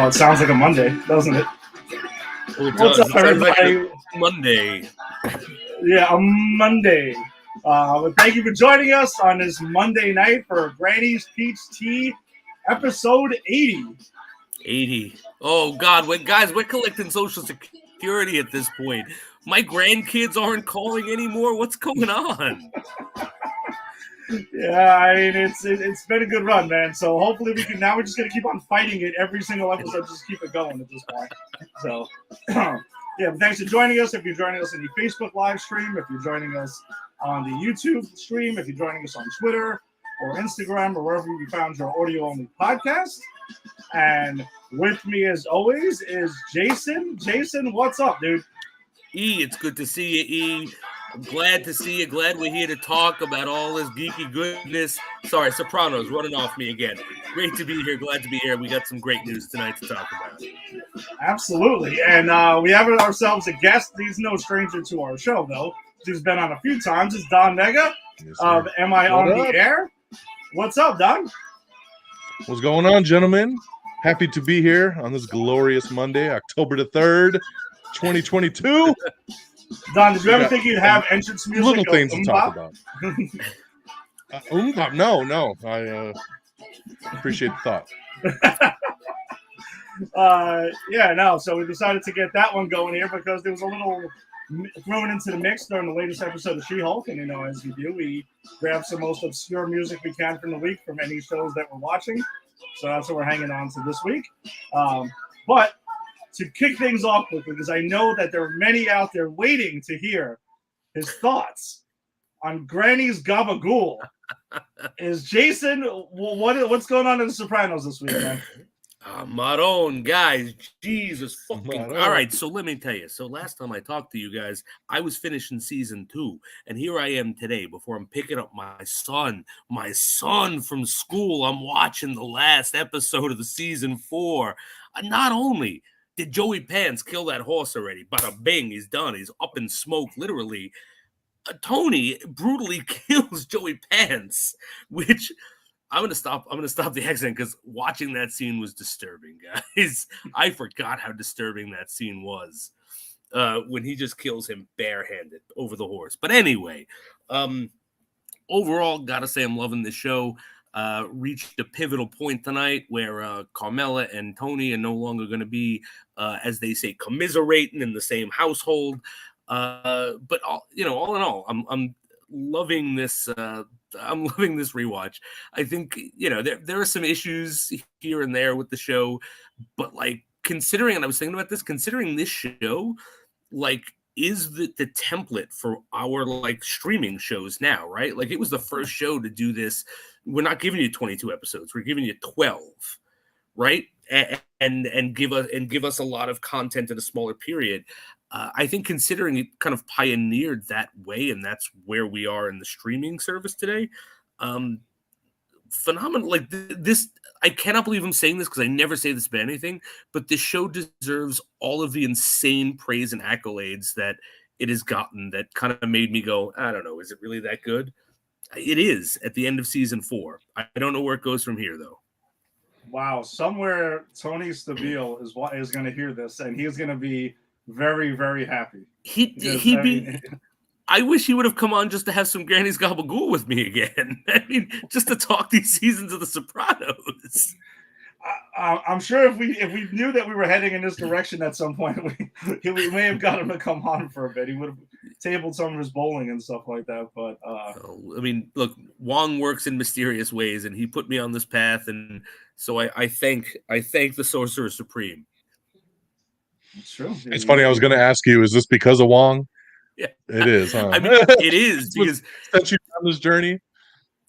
Wow, it sounds like a Monday, doesn't it? Oh, it What's does. up, It sounds like everybody? a Monday. Yeah, a Monday. But thank you for joining us on this Monday night for Granny's Peach Tea, episode 80. 80. Oh, God. Guys, we're collecting Social Security at this point. My grandkids aren't calling anymore. What's going on? Yeah, I mean, it's been a good run, man. So hopefully we can, now we're just going to keep on fighting it every single episode, just keep it going at this point. So, yeah, but thanks for joining us. If you're joining us in the Facebook live stream, if you're joining us on the YouTube stream, if you're joining us on Twitter or Instagram or wherever you found your audio-only podcast. And with me, as always, is Jason. Jason, what's up, dude? E, it's good to see you, E. I'm glad to see you. Glad we're here to talk about all this geeky goodness. Sorry, Sopranos running off me again. Great to be here. Glad to be here. We got some great news tonight to talk about. Absolutely. And we have ourselves a guest. He's no stranger to our show, though. He's been on a few times. It's Don Mega of Am I on the Air? What's up, Don? What's going on, gentlemen? Happy to be here on this glorious Monday, October the 3rd, 2022. Don, did you ever think you'd have entrance music? Little things to talk about. No. I appreciate the thought. So we decided to get that one going here because there was a little thrown into the mix during the latest episode of She-Hulk. And, as we do, we grab some most obscure music we can from the week from any shows that we're watching. So that's what we're hanging on to this week. But to kick things off with, because I know that there are many out there waiting to hear his thoughts on Granny's Gabagool, is Jason, what's going on in The Sopranos this week, man? Maron, guys, Jesus fucking. Maron. All right, so let me tell you. So last time I talked to you guys, I was finishing season 2, and here I am today before I'm picking up my son from school. I'm watching the last episode of the season 4. Not only did Joey Pants kill that horse already, bada bing, he's done. He's up in smoke, literally. Tony brutally kills Joey Pants, which I'm gonna stop the accident because watching that scene was disturbing, guys. I forgot how disturbing that scene was when he just kills him barehanded over the horse. But anyway, overall, gotta say I'm loving this show. Reached a pivotal point tonight where Carmela and Tony are no longer going to be, as they say, commiserating in the same household. But all in all, I'm loving this. I'm loving this rewatch. I think there are some issues here and there with the show, but considering, and I was thinking about this, considering this show, is the template for our streaming shows now, right? It was the first show to do this. We're not giving you 22 episodes. We're giving you 12, right? And give us a lot of content in a smaller period. I think considering it kind of pioneered that way, and that's where we are in the streaming service today. Phenomenal. This, I cannot believe I'm saying this because I never say this about anything, but this show deserves all of the insane praise and accolades that it has gotten that kind of made me go, I don't know, is it really that good? It is at the end of season 4. I don't know where it goes from here, though. Wow. Somewhere Tony Stabile is going to hear this, and he's going to be very, very happy. I wish he would have come on just to have some Granny's Gabagool with me again. I mean, just to talk these seasons of The Sopranos. I'm sure if we knew that we were heading in this direction at some point, we may have got him to come on for a bit. He would have tabled some of his bowling and stuff like that. But I mean, look, Wong works in mysterious ways, and he put me on this path, and so I thank the Sorcerer Supreme. It's true. It's funny. I was going to ask you, is this because of Wong? Yeah, it is. Huh? I mean, it is because sent you on this journey.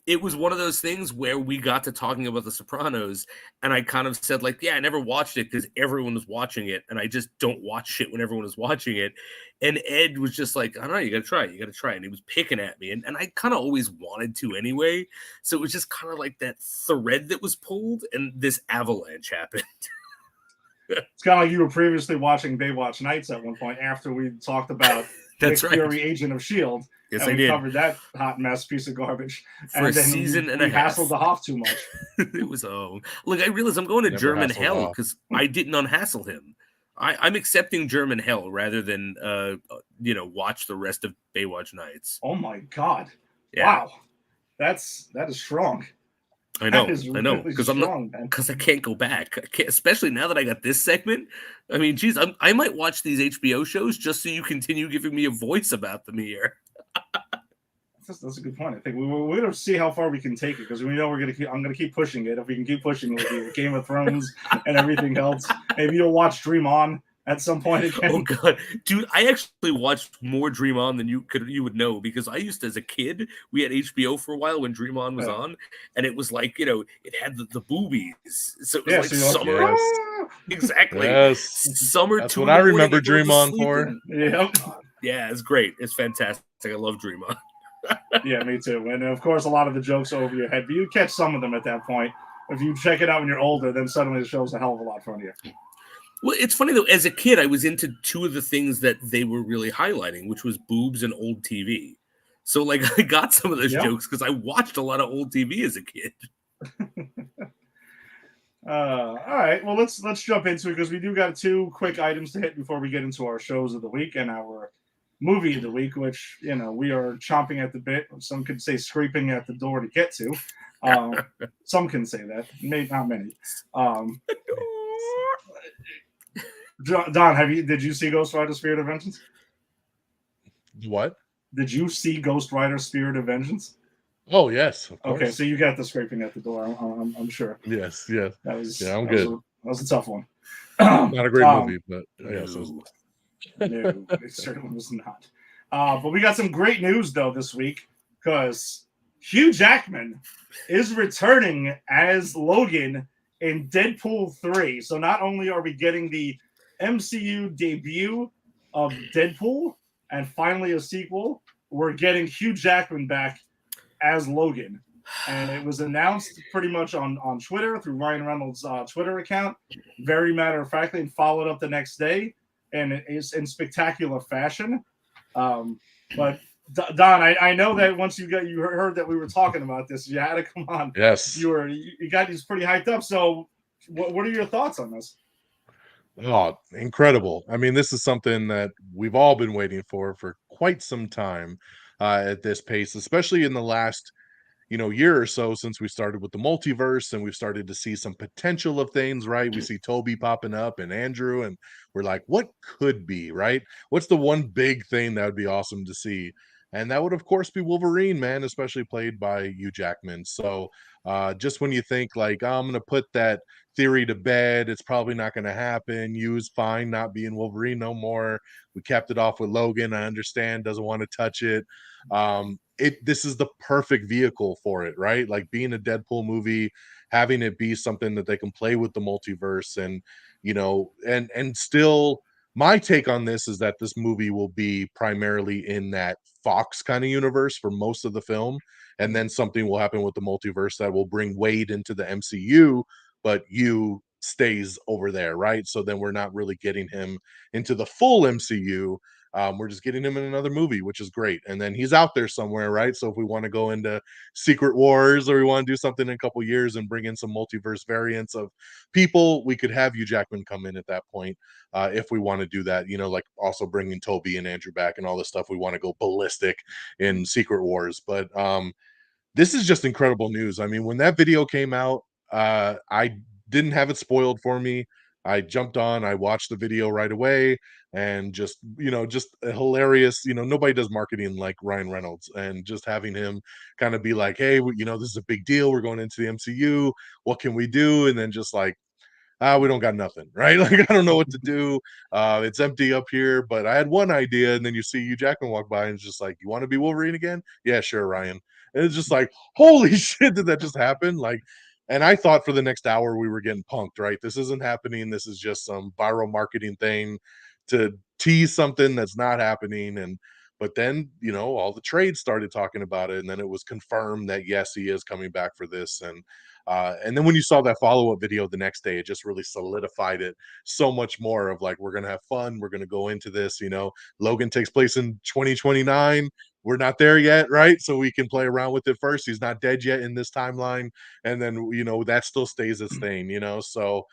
It was one of those things where we got to talking about The Sopranos, and I kind of said, I never watched it because everyone was watching it, and I just don't watch shit when everyone is watching it. And Ed was just like, I don't know, you got to try it. And he was picking at me, and I kind of always wanted to anyway. So it was just kind of like that thread that was pulled, and this avalanche happened. It's kind of like you were previously watching Baywatch Nights at one point after we talked about That's Nick right. Fury, Agent of S.H.I.E.L.D. Yes, and I we did. covered that hot mess piece of garbage. For and a then season and we a half. hassled the Hoff too much. It was look. I realize I'm going to Never German hassled hell Hoff. because I didn't unhassle him. I'm accepting German hell rather than watch the rest of Baywatch Nights. Oh my god! Yeah. Wow, that is strong. I know, That is I know, really because I'm strong, not, man. because I can't go back. I can't, especially now that I got this segment. I mean, geez, I might watch these HBO shows just so you continue giving me a voice about them here. That's a good point. I think we're going to see how far we can take it because we know I'm going to keep pushing it. If we can keep pushing it with Game of Thrones and everything else, maybe you'll watch Dream On at some point again. Oh god, dude! I actually watched more Dream On than you would know because I used to, as a kid, we had HBO for a while when Dream On was on, and it was like it had the boobies, so it was like so summer. Like, Yes. Exactly. Yes. Summer. That's 2 what in the I morning, remember everyone's Dream On asleep for. and- Yep. Yeah, it's great. It's fantastic. I love Dream On. Yeah, me too. And of course, a lot of the jokes are over your head, but you catch some of them at that point. If you check it out when you're older, then suddenly the show's a hell of a lot funnier. Well, it's funny though. As a kid, I was into two of the things that they were really highlighting, which was boobs and old TV. So, like, I got some of those jokes because I watched a lot of old TV as a kid. All right, well let's jump into it because we do got 2 quick items to hit before we get into our shows of the week and our movie of the week, which we are chomping at the bit. Some could say scraping at the door to get to. Some can say that, maybe not many. Don, did you see Ghost Rider: Spirit of Vengeance? What? Did you see Ghost Rider: Spirit of Vengeance? Oh yes, of course. Okay, so you got the scraping at the door. I'm sure. Yes. That was I'm good. That was a tough one. Not a great movie, but yes. No, it certainly was not. But we got some great news though this week because Hugh Jackman is returning as Logan in Deadpool 3. So not only are we getting the MCU debut of Deadpool and finally a sequel, we're getting Hugh Jackman back as Logan. And it was announced pretty much on Twitter through Ryan Reynolds' Twitter account, very matter-of-factly, and followed up the next day, and it is in spectacular fashion. But Don, I know that once you heard that we were talking about this, you had to come on. Yes. You got these pretty hyped up. So what are your thoughts on this? Oh, incredible. I mean, this is something that we've all been waiting for quite some time at this pace, especially in the last year or so since we started with the multiverse and we've started to see some potential of things, right? We see Toby popping up and Andrew, and we're like, what could be, right? What's the one big thing that would be awesome to see? And that would, of course, be Wolverine, man, especially played by Hugh Jackman. So just when you think like, oh, I'm going to put that theory to bed, it's probably not going to happen. Hugh's fine not being Wolverine no more. We kept it off with Logan. I understand, doesn't want to touch it. This is the perfect vehicle for it, right? Like being a Deadpool movie, having it be something that they can play with the multiverse, and and still my take on this is that this movie will be primarily in that Fox kind of universe for most of the film, and then something will happen with the multiverse that will bring Wade into the MCU, but you stays over there, right? So then we're not really getting him into the full MCU. We're just getting him in another movie, which is great. And then he's out there somewhere, right? So if we want to go into Secret Wars or we want to do something in a couple years and bring in some multiverse variants of people, we could have Hugh Jackman come in at that point if we want to do that. Like also bringing Toby and Andrew back and all this stuff. We want to go ballistic in Secret Wars. But this is just incredible news. I mean, when that video came out, I didn't have it spoiled for me. I jumped on, I watched the video right away, and just a hilarious. Nobody does marketing like Ryan Reynolds, and just having him kind of be like, hey, this is a big deal, we're going into the MCU, what can we do? And then just like, we don't got nothing, right? Like, I don't know what to do. It's empty up here, but I had one idea. And then you see Hugh Jackman walk by and it's just like, you want to be Wolverine again? Yeah, sure, Ryan. And it's just like, holy shit, did that just happen? Like, and I thought for the next hour we were getting punked, right? This isn't happening. This is just some viral marketing thing to tease something that's not happening. But then, all the trades started talking about it, and then it was confirmed that yes, he is coming back for this. And then when you saw that follow-up video the next day, it just really solidified it so much more of like, we're gonna have fun, we're gonna go into this. Logan takes place in 2029. we're not there yet, right? So we can play around with it first. He's not dead yet in this timeline, and then that still stays a thing, So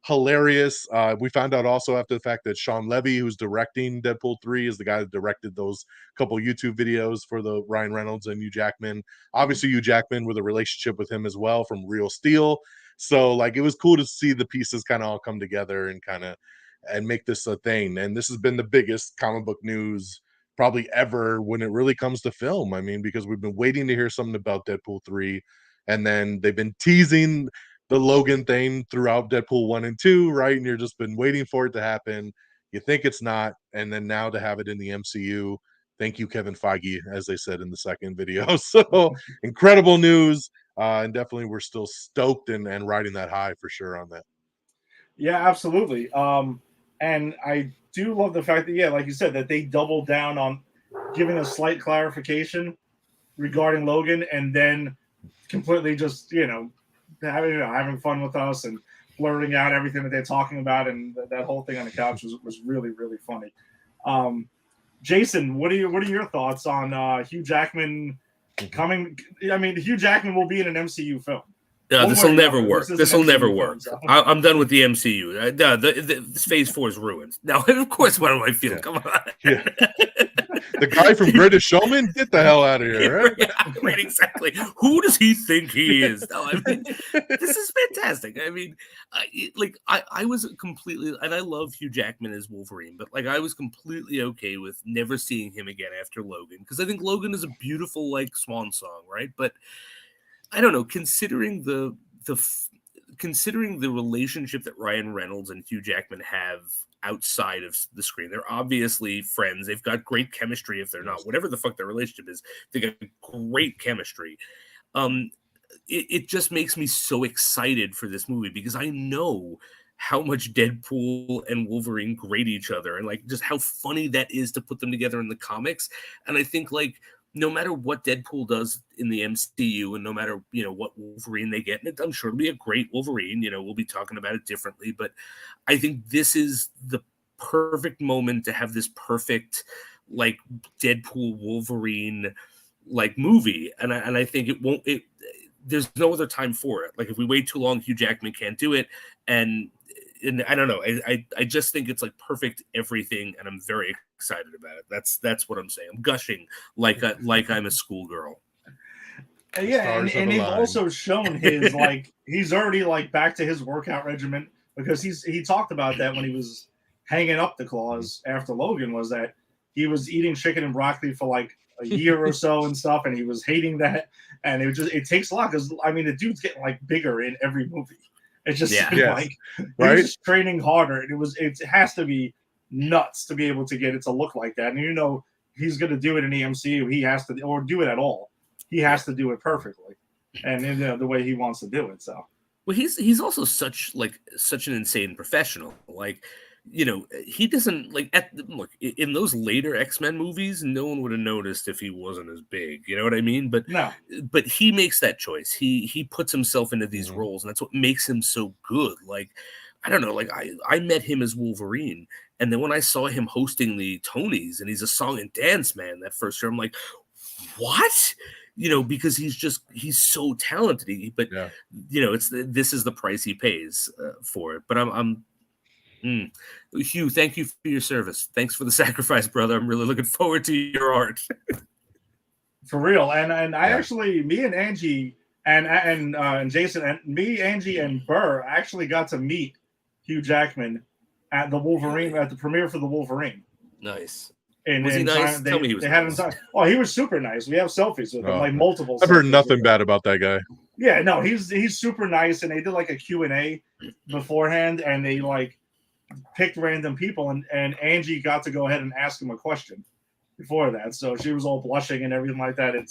hilarious. We found out also after the fact that Sean Levy, who's directing Deadpool 3, is the guy that directed those couple YouTube videos for the Ryan Reynolds and Hugh Jackman. Obviously, Hugh Jackman with a relationship with him as well from Real Steel. So like it was cool to see the pieces kind of all come together and make this a thing. And this has been the biggest comic book news probably ever when it really comes to film. I mean, because we've been waiting to hear something about Deadpool 3, and then they've been teasing the Logan thing throughout Deadpool 1 and 2, right? And you're just been waiting for it to happen. You think it's not, and then now to have it in the MCU. Thank you, Kevin Feige, as they said in the second video. So incredible news. And definitely we're still stoked and riding that high for sure on that. Yeah, absolutely. And I do love the fact that, yeah, like you said, that they doubled down on giving a slight clarification regarding Logan, and then completely just, having fun with us and blurting out everything that they're talking about, and that whole thing on the couch was really, really funny. Jason, what are your thoughts on Hugh Jackman coming? I mean, Hugh Jackman will be in an MCU film. No, this will never work. This will never work. I'm done with the MCU. This Phase 4 is ruined. Now, of course, what do I feel? Come on. Yeah. The guy from Greatest Showman, get the hell out of here, right? Yeah, right, exactly. Who does he think he is? No, I mean, this is fantastic. I mean, I was completely, and I love Hugh Jackman as Wolverine, but I was completely okay with never seeing him again after Logan, because I think Logan is a beautiful swan song, right? But I don't know, considering the relationship that Ryan Reynolds and Hugh Jackman have outside of the screen, they're obviously friends. They've got great chemistry. If they're not, whatever the fuck their relationship is, they got great chemistry. It just makes me so excited for this movie, because I know how much Deadpool and Wolverine grate each other, and just how funny that is to put them together in the comics. And I think no matter what Deadpool does in the MCU, and no matter, what Wolverine they get, and I'm sure it'll be a great Wolverine, we'll be talking about it differently, but I think this is the perfect moment to have this perfect, Deadpool Wolverine, movie. And I think there's no other time for it. If we wait too long, Hugh Jackman can't do it. And I don't know. I just think it's perfect everything, and I'm very excited about it. That's what I'm saying. I'm gushing like I'm a schoolgirl. Yeah, and they've also shown his he's already back to his workout regimen, because he talked about that when he was hanging up the claws after Logan, was that he was eating chicken and broccoli for a year or so and stuff, and he was hating that, and it takes a lot, because the dude's getting bigger in every movie. It's just right? He's training harder, and it has to be nuts to be able to get it to look like that. And he's going to do it in the MCU. He has to, or do it at all. He has to do it perfectly, and in the way he wants to do it. So, well, he's also such an insane professional. He doesn't look in those later X-Men movies. No one would have noticed if he wasn't as big. You know what I mean? But no. But he makes that choice. He puts himself into these roles, and that's what makes him so good. I don't know. I met him as Wolverine, and then when I saw him hosting the Tonys, and he's a song and dance man that first year, I'm like, what? Because he's so talented. But this is the price he pays for it. But Hugh, thank you for your service. Thanks for the sacrifice, brother. I'm really looking forward to your art. For real. And I actually, me and Angie and Jason, and me, Angie, and Burr actually got to meet Hugh Jackman at the Wolverine, at the premiere for the Wolverine. Nice. And was he nice? Tell me he was nice. Oh, he was super nice. We have selfies with him, multiple. I've heard nothing bad about that guy. Yeah, no, he's super nice, and they did a Q&A beforehand, and they picked random people, and Angie got to go ahead and ask him a question before that, so she was all blushing and everything like that. It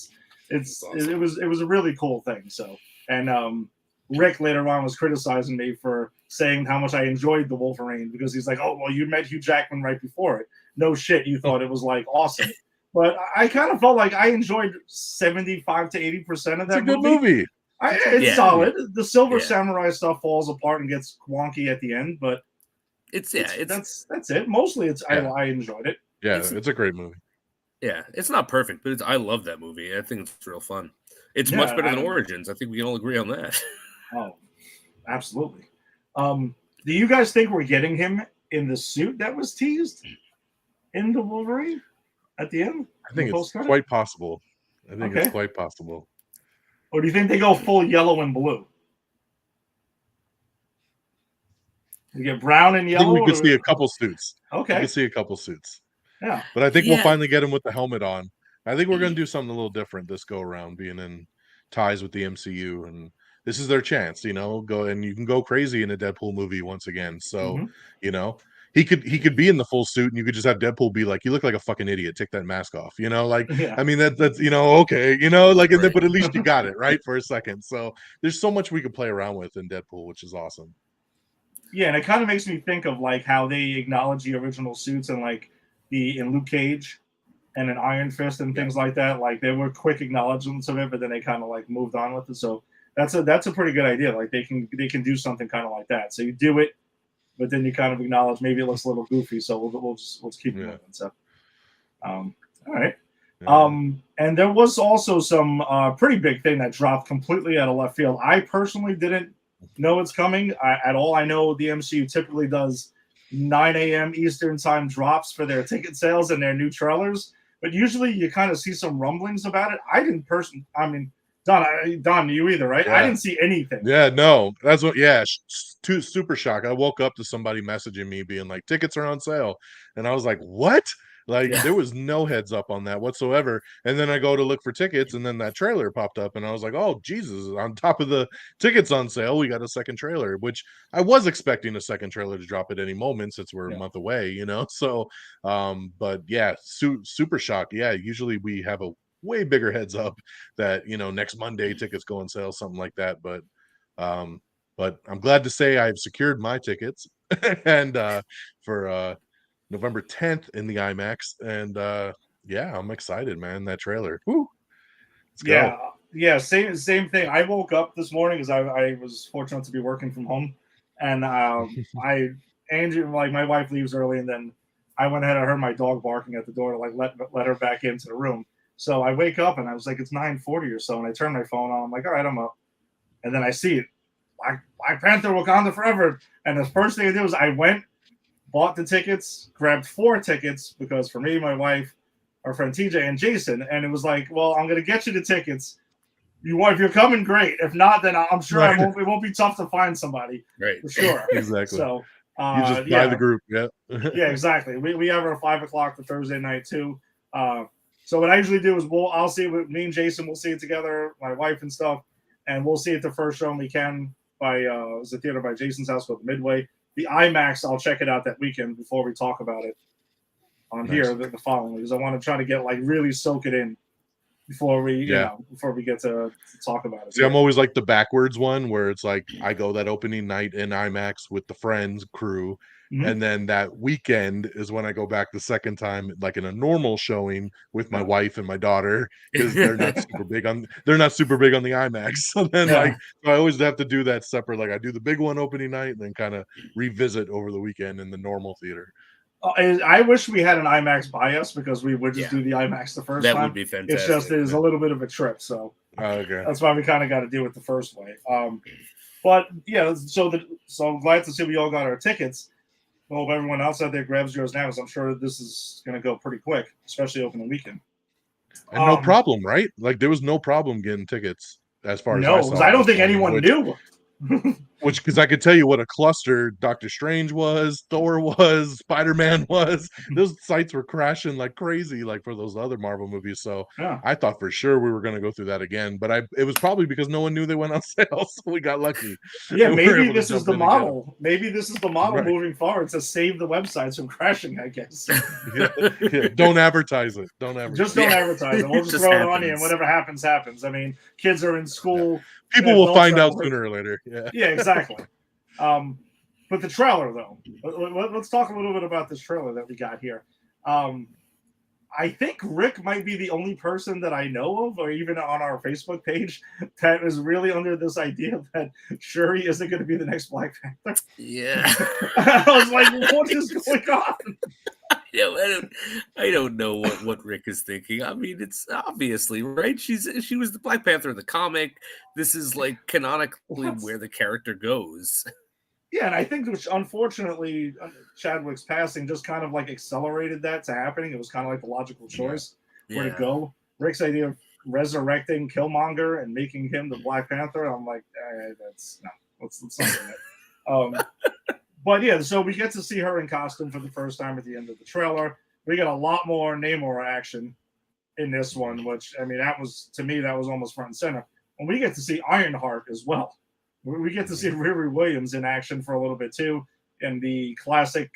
was a really cool thing. So, and Rick later on was criticizing me for saying how much I enjoyed the Wolverine, because he's like, oh, well, you met Hugh Jackman right before it. No shit, you thought it was awesome. But I kind of felt like I enjoyed 75 to 80% of that movie. It's a good movie. It's solid. The Silver Samurai stuff falls apart and gets wonky at the end, but that's it. Mostly, I enjoyed it. Yeah, it's a great movie. Yeah, it's not perfect, but I love that movie. I think it's real fun. It's Yeah, much better than Origins. I think we can all agree on that. Oh, absolutely. Do you guys think we're getting him in the suit that was teased in the Wolverine at the end? I think it's quite possible. I think it's quite possible. Or do you think they go full yellow and blue? You get brown and yellow? I think we could see a couple suits. Okay. We could see a couple suits. Yeah. But I think we'll finally get him with the helmet on. I think we're going to do something a little different this go around, being in ties with the MCU, and this is their chance, go, and you can go crazy in a Deadpool movie once again. So, he could be in the full suit, and you could just have Deadpool be like, "You look like a fucking idiot. Take that mask off." I mean, that's okay, like, and then, but at least you got it right for a second. So there's so much we could play around with in Deadpool, which is awesome. Yeah, and it kind of makes me think of like how they acknowledge the original suits and like in Luke Cage and in Iron Fist and things like that. Like there were quick acknowledgments of it, but then they kind of like moved on with it. So that's a pretty good idea. Like they can do something kind of like that. So you do it, but then you kind of acknowledge maybe it looks a little goofy. So we'll just keep moving. So, all right. And there was also some pretty big thing that dropped completely out of left field. I personally didn't know it's coming at all. I know the MCU typically does 9 a.m. Eastern time drops for their ticket sales and their new trailers, but usually you kind of see some rumblings about it. I didn't personally. I mean, Don, you either, right? Yeah. I didn't see anything. Yeah, no, that's what. Yeah, super shock. I woke up to somebody messaging me being like, "Tickets are on sale," and I was like, "What?" Like there was no heads up on that whatsoever. And then I go to look for tickets, and then that trailer popped up, and I was like, "Oh Jesus!" On top of the tickets on sale, we got a second trailer, which I was expecting a second trailer to drop at any moment since we're a month away, So, but yeah, super shocked. Yeah, usually we have a way bigger heads up that next Monday tickets go on sale, something like that. But I'm glad to say I've secured my tickets and for November 10th in the IMAX, and yeah, I'm excited, man. That trailer. Woo. Let's go. Yeah, same thing. I woke up this morning because I was fortunate to be working from home, and Angie, like my wife leaves early, and then I went ahead and heard my dog barking at the door to like let her back into the room. So I wake up and I was like, it's 9:40 or so, and I turn my phone on. I'm like, all right, I'm up, and then I see it, Black Panther, Wakanda Forever, and the first thing I did was I went, bought the tickets, grabbed 4 tickets because for me, my wife, our friend TJ, and Jason, and it was like, well, I'm gonna get you the tickets. If you're coming, great. If not, then I'm sure it won't be tough to find somebody, right? For sure. Exactly. So you just buy the group, yeah. Yeah, exactly. We have our 5 o'clock for Thursday night too. So what I usually do is I'll see it with me and Jason. We'll see it together, my wife and stuff, and we'll see it the first show we can by the theater by Jason's house called Midway. The IMAX, I'll check it out that weekend before we talk about it on here the following week, because I want to try to get like really soak it in before we before we get to talk about it. See, I'm always like the backwards one where it's like I go that opening night in IMAX with the friends crew. Mm-hmm. And then that weekend is when I go back the second time, like in a normal showing with my wife and my daughter, because they're not super big on the IMAX. So then I always have to do that separate. Like I do the big one opening night and then kind of revisit over the weekend in the normal theater. I wish we had an IMAX by us because we would just do the IMAX the first time. That would be fantastic. It's just a little bit of a trip, so that's why we kind of got to do it the first way. But yeah, so I'm glad to see we all got our tickets. I hope everyone else out there grabs yours now, because I'm sure this is going to go pretty quick, especially opening weekend. And no problem, right? Like there was no problem getting tickets as far as I saw. No, because I don't think anyone knew. Which, because I could tell you what a cluster Doctor Strange was, Thor was, Spider-Man was. Those sites were crashing like crazy, like for those other Marvel movies. So I thought for sure we were going to go through that again, but it was probably because no one knew they went on sale, so we got lucky. Yeah, maybe this is the model. Maybe this is the model moving forward to save the websites from crashing, I guess. Don't advertise it. Just don't advertise it. We'll just throw it on you, and whatever happens, happens. I mean, kids are in school. People will find out sooner or later. Yeah, exactly. But the trailer, though, let's talk a little bit about this trailer that we got here. I think Rick might be the only person that I know of, or even on our Facebook page, that is really under this idea that Shuri isn't going to be the next Black Panther. Yeah. I was like, what is going on? I don't know what Rick is thinking. I mean, it's obviously right. She was the Black Panther in the comic. This is like canonically where the character goes. Yeah, and I think which unfortunately Chadwick's passing just kind of like accelerated that to happening. It was kind of like the logical choice where to go. Rick's idea of resurrecting Killmonger and making him the Black Panther, I'm like, that's no, let's not do it. But yeah, so we get to see her in costume for the first time at the end of the trailer. We get a lot more Namor action in this one, which I mean, that was to me that was almost front and center. And we get to see Ironheart as well. We get to see Riri Williams in action for a little bit too, in the classic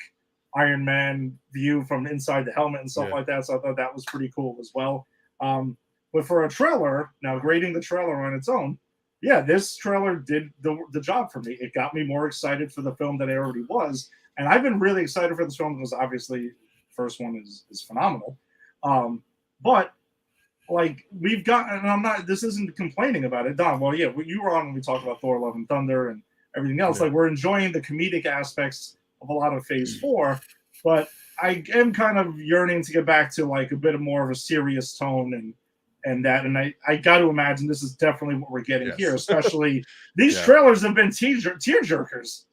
Iron Man view from inside the helmet and stuff like that. So I thought that was pretty cool as well. But for a trailer, now grading the trailer on its own, yeah, this trailer did the job for me. It got me more excited for the film than I already was. And I've been really excited for this film because obviously the first one is phenomenal. But like we've got, and I'm not, this isn't complaining about it, Don. Well, yeah, you were on when we talked about Thor: Love and Thunder and everything else. Like we're enjoying the comedic aspects of a lot of Phase 4, but I am kind of yearning to get back to like a bit of more of a serious tone and that. And I got to imagine this is definitely what we're getting here. Especially these trailers have been tear jerkers.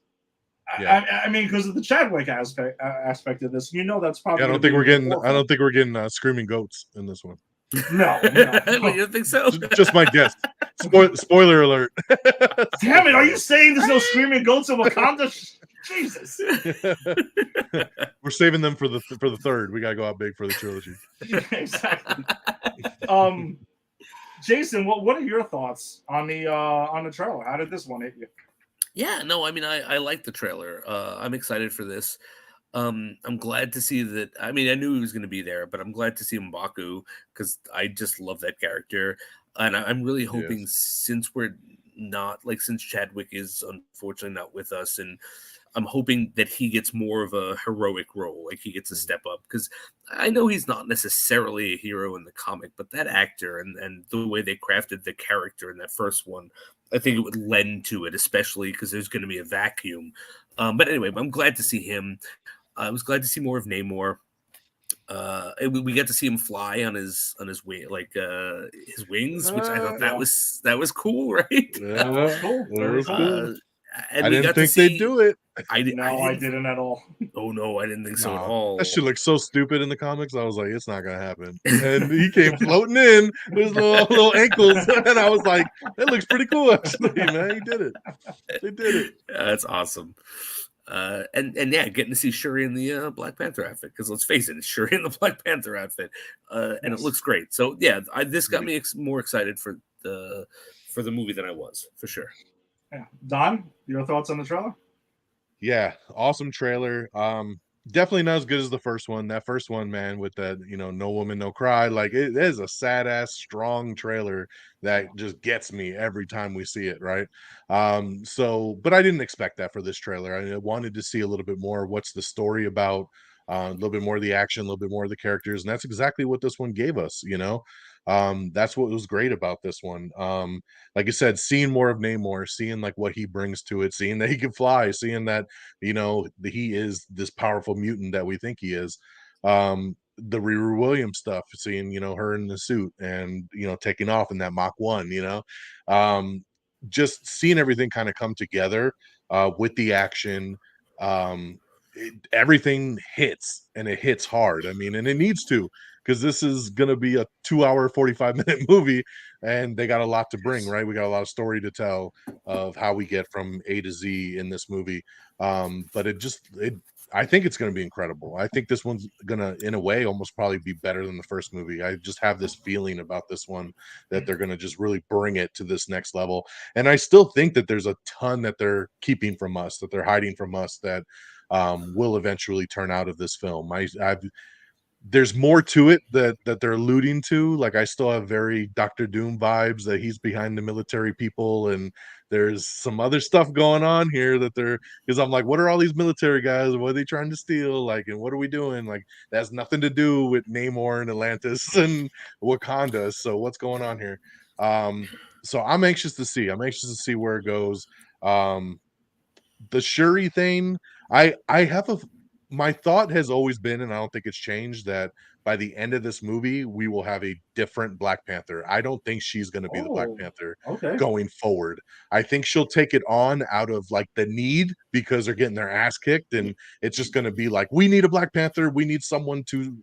I mean, because of the Chadwick aspect of this, that's probably. I don't think we're getting screaming goats in this one. No. You don't think so? Just my guess. Spoiler alert. Damn it! Are you saying there's no screaming goats in Wakanda? Jesus. We're saving them for the third. We gotta go out big for the trilogy. Exactly. Jason, what are your thoughts on the trailer? How did this one hit you? Yeah, no, I mean, I like the trailer. I'm excited for this. I'm glad to see that. I mean, I knew he was going to be there, but I'm glad to see M'Baku because I just love that character. And I'm really hoping since Chadwick is unfortunately not with us, and I'm hoping that he gets more of a heroic role, like he gets a step up, because I know he's not necessarily a hero in the comic, but that actor and the way they crafted the character in that first one, I think it would lend to it, especially because there's going to be a vacuum. But anyway, I'm glad to see him. I was glad to see more of Namor. We get to see him fly on his wing, like his wings, which I thought that was cool, right? Yeah, that was cool. That was cool. And I didn't think they'd do it. I didn't at all. Oh no, I didn't think so at all. That shit looks so stupid in the comics. I was like, it's not gonna happen. And he came floating in with his little ankles, and I was like, that looks pretty cool, actually, man. He did it. They did it. That's awesome. And yeah, getting to see Shuri in the Black Panther outfit, because let's face it, it's Shuri in the Black Panther outfit, and it looks great. So yeah, this got me more excited for the movie than I was, for sure. Yeah. Don, your thoughts on the trailer? Yeah, awesome trailer. Definitely not as good as the first one. That first one, man, with that, no woman, no cry. Like it is a sad ass, strong trailer that just gets me every time we see it, right? But I didn't expect that for this trailer. I wanted to see a little bit more. What's the story about? A little bit more of the action, a little bit more of the characters, and that's exactly what this one gave us. That's what was great about this one. Like I said, seeing more of Namor, seeing like what he brings to it, seeing that he can fly, seeing that he is this powerful mutant that we think he is. The Riri Williams stuff, seeing her in the suit and taking off in that Mach 1, just seeing everything kind of come together with the action. Everything hits, and it hits hard. I mean, and it needs to, because this is going to be a 2-hour 45-minute movie, and they got a lot to bring, right? We got a lot of story to tell of how we get from A to Z in this movie. But I think it's going to be incredible. I think this one's going to, in a way, almost probably be better than the first movie. I just have this feeling about this one that they're going to just really bring it to this next level. And I still think that there's a ton that they're keeping from us, that they're hiding from us, that will eventually turn out of this film. There's more to it that they're alluding to. Like I still have very Dr. Doom vibes, that he's behind the military people, and there's some other stuff going on here because I'm like, what are all these military guys? What are they trying to steal? Like, and what are we doing? Like, that has nothing to do with Namor and Atlantis and Wakanda. So what's going on here? So I'm anxious to see. I'm anxious to see where it goes. The Shuri thing, I have my thought has always been, and I don't think it's changed, that by the end of this movie, we will have a different Black Panther. I don't think she's going to be the Black Oh, Panther okay. going forward. I think she'll take it on out of like the need because they're getting their ass kicked, and it's just going to be like, we need a Black Panther. We need someone to,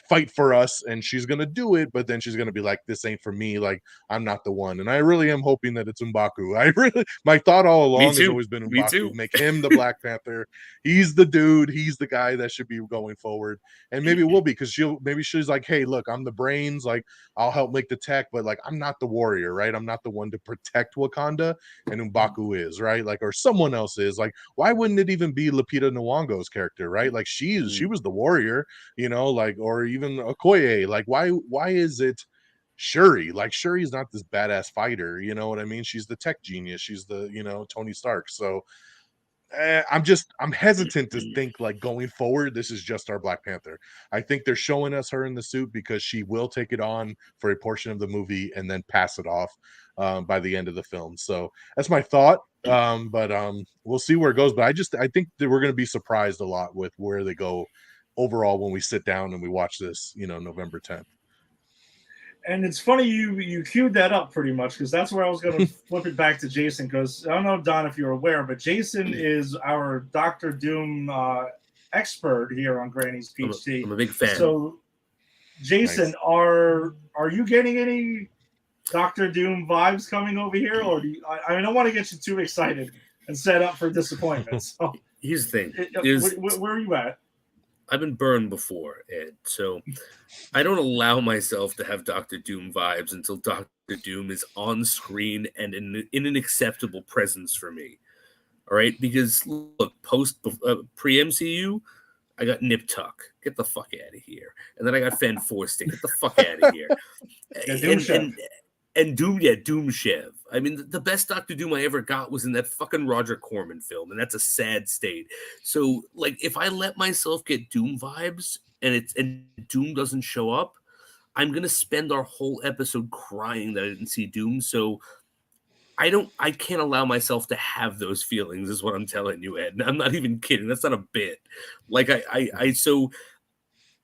fight for us, and she's going to do it. But then she's going to be like, this ain't for me. Like, I'm not the one. And I really am hoping that it's M'Baku. My thought all along has always been Me too. M'Baku. Make him the Black Panther. He's the dude. He's the guy that should be going forward. And maybe it will be, because she's like, hey, look, I'm the brains. Like, I'll help make the tech, but like, I'm not the warrior, right? I'm not the one to protect Wakanda, and M'Baku is, right? Like, or someone else is. Like, why wouldn't it even be Lupita Nyong'o's character, right? Like, she was the warrior, like, or even Okoye. Like, why is it Shuri? Like, Shuri's not this badass fighter, you know what I mean? She's the tech genius. She's the, Tony Stark. So I'm hesitant to think like going forward, this is just our Black Panther. I think they're showing us her in the suit because she will take it on for a portion of the movie and then pass it off by the end of the film. So that's my thought. But we'll see where it goes. But I think that we're going to be surprised a lot with where they go overall when we sit down and we watch this, November 10th. And it's funny you queued that up pretty much, because that's where I was going to flip it back to Jason, because I don't know, Don, if you're aware, but Jason is our Doctor Doom expert here on Granny's PhD. I'm a big fan. So, Jason, Nice. are you getting any Doctor Doom vibes coming over here, or I don't want to get you too excited and set up for disappointment. So, here's the thing: where are you at? I've been burned before, Ed, so I don't allow myself to have Doctor Doom vibes until Doctor Doom is on screen and in an acceptable presence for me. All right, because look, pre MCU, I got Nip Tuck, get the fuck out of here, and then I got Fan Forstick, get the fuck out of here, and Doom Chev. I mean, the best Doctor Doom I ever got was in that fucking Roger Corman film, and that's a sad state. So, like, if I let myself get Doom vibes and Doom doesn't show up, I'm gonna spend our whole episode crying that I didn't see Doom. So I can't allow myself to have those feelings, is what I'm telling you, Ed. And I'm not even kidding. That's not a bit. Like I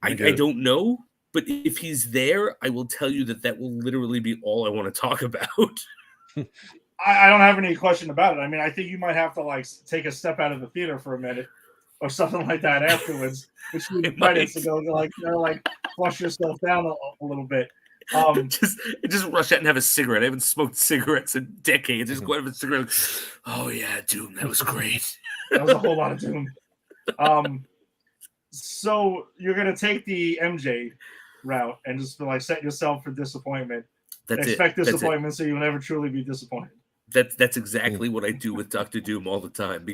don't know. But if he's there, I will tell you that will literally be all I want to talk about. I don't have any question about it. I mean, I think you might have to like take a step out of the theater for a minute or something like that afterwards, between the credits, to go like flush yourself down a little bit. Just rush out and have a cigarette. I haven't smoked cigarettes in decades. Just go out and have a cigarette. Oh yeah, Doom, that was great. That was a whole lot of Doom. So you're gonna take the MJ route and just like set yourself for disappointment. Expect disappointment, so you'll never truly be disappointed. That's exactly what I do with Doctor Doom all the time.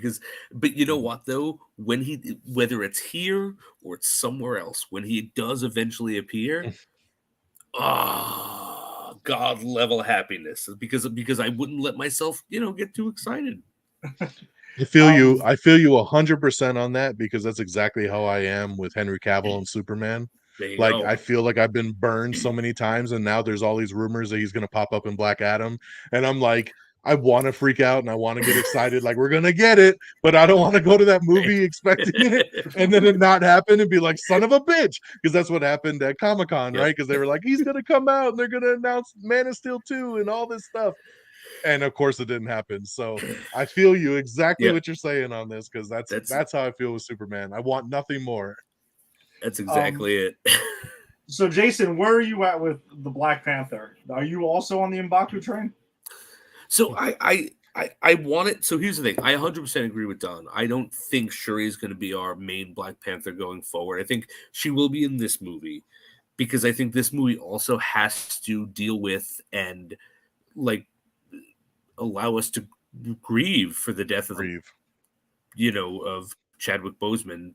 But you know what though? Whether it's here or it's somewhere else, when he does eventually appear, God level happiness, because I wouldn't let myself, get too excited. I feel you 100% on that, because that's exactly how I am with Henry Cavill and Superman. Like, I feel like I've been burned so many times, and now there's all these rumors that he's going to pop up in Black Adam, and I'm like, I want to freak out and I want to get excited, like we're going to get it, but I don't want to go to that movie expecting it and then it not happen and be like, son of a bitch, because that's what happened at Comic-Con, right? Because they were like, he's going to come out and they're going to announce Man of Steel 2 and all this stuff. And of course it didn't happen. So I feel you exactly what you're saying on this, because that's how I feel with Superman. I want nothing more. That's exactly it. So Jason, where are you at with the Black Panther? Are you also on the M'Baku train? So I want it. So here's the thing. I 100% agree with Don. I don't think Shuri is going to be our main Black Panther going forward. I think she will be in this movie, because I think this movie also has to deal with and like allow us to grieve for the death of of Chadwick Boseman's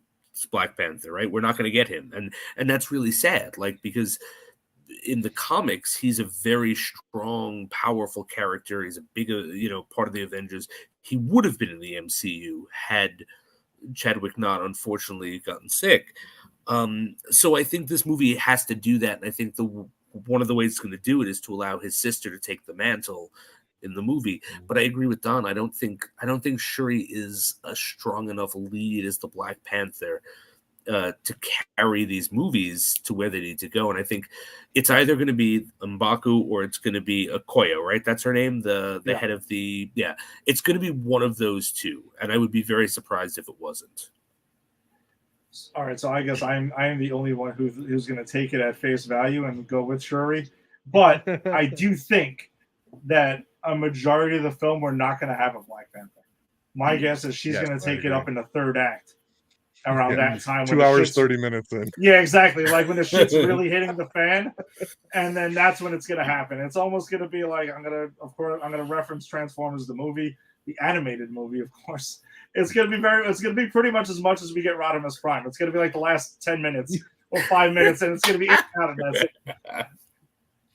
Black Panther, right? We're not going to get him, and that's really sad, like, because in the comics he's a very strong, powerful character. He's a big part of the Avengers. He would have been in the MCU had Chadwick not unfortunately gotten sick. So I think this movie has to do that, and I think one of the ways it's going to do it is to allow his sister to take the mantle in the movie. But I agree with Don. I don't think Shuri is a strong enough lead as the Black Panther to carry these movies to where they need to go. And I think it's either going to be M'Baku or it's going to be Okoye, right? That's her name, the head of the It's going to be one of those two, and I would be very surprised if it wasn't. All right, so I guess I'm the only one who's going to take it at face value and go with Shuri, but I do think that a majority of the film we're not going to have a Black Panther. My guess is she's going to take it up in the third act around that time. 2 hours, 30 minutes in. Yeah, exactly. Like when the shit's really hitting the fan, and then that's when it's going to happen. It's almost going to be like I'm going to reference Transformers the movie, the animated movie, of course. It's going to be pretty much as we get Rodimus Prime. It's going to be like the last 10 minutes or 5 minutes, and it's going to be in and out, and that's it.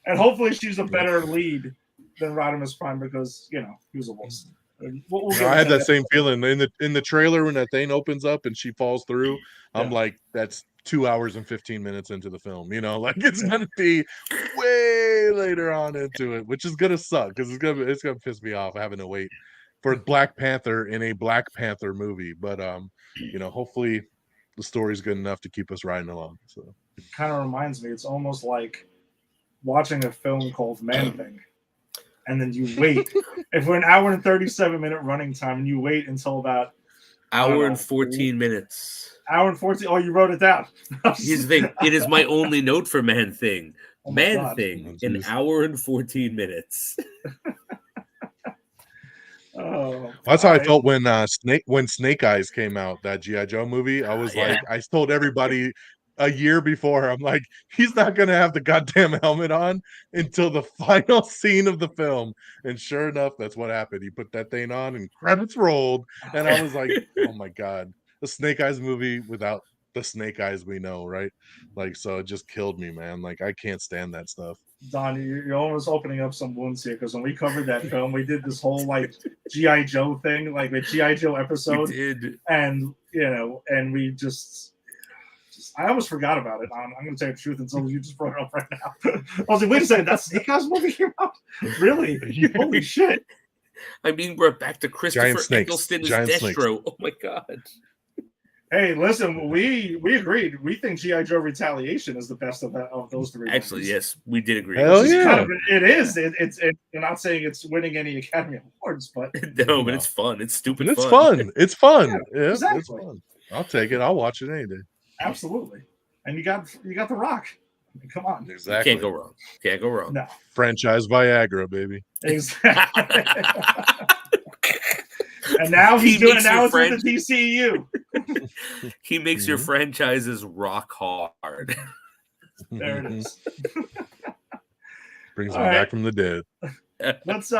And hopefully she's a better lead than Rodimus Prime because, he was a wuss. I had that same feeling in the trailer when that thing opens up and she falls through. I'm like, that's 2 hours and 15 minutes into the film. Like it's gonna be way later on into it, which is gonna suck because it's gonna piss me off having to wait for Black Panther in a Black Panther movie. But hopefully the story's good enough to keep us riding along. So it kind of reminds me, it's almost like watching a film called Man-Thing. And then you wait. If we're an hour and 37-minute running time, and you wait until about hour and 14 minutes. Hour and 14. Oh, you wrote it down. Here's the thing. It is my only note for Man-Thing. Oh Man-Thing, an hour and 14 minutes. That's how I felt when Snake Eyes came out, that G.I. Joe movie. I was like, I told everybody a year before, I'm like, he's not gonna have the goddamn helmet on until the final scene of the film. And sure enough, that's what happened. He put that thing on and credits rolled. And I was like, oh my God, the Snake Eyes movie without the Snake Eyes we know, right? Like, so it just killed me, man. Like, I can't stand that stuff. Don, you're almost opening up some wounds here, because when we covered that film, we did this whole like G.I. Joe thing, like the G.I. Joe episode. We did. And and we just I almost forgot about it. I'm going to tell you the truth until you just brought it up right now. I was like, wait a second, that's Snake Eyes movie came out? Really? Holy shit. I'm being brought back to Christopher Eccleston as Destro. Oh my God. Hey, listen, we agreed. We think G.I. Joe Retaliation is the best of those three. Actually, movies. Yes, we did agree. Hell yeah. It is. You're not saying it's winning any Academy Awards, but no, but it's fun. It's stupid. It's fun. It's fun. Yeah, exactly. It's fun. I'll take it. I'll watch it any day. Absolutely. And you got The Rock. I mean, come on. Exactly. Can't go wrong. No. Franchise Viagra, baby. Exactly. And now he's doing it now with the DCEU. He makes your franchises rock hard. There it is. Brings them back from the dead. Let's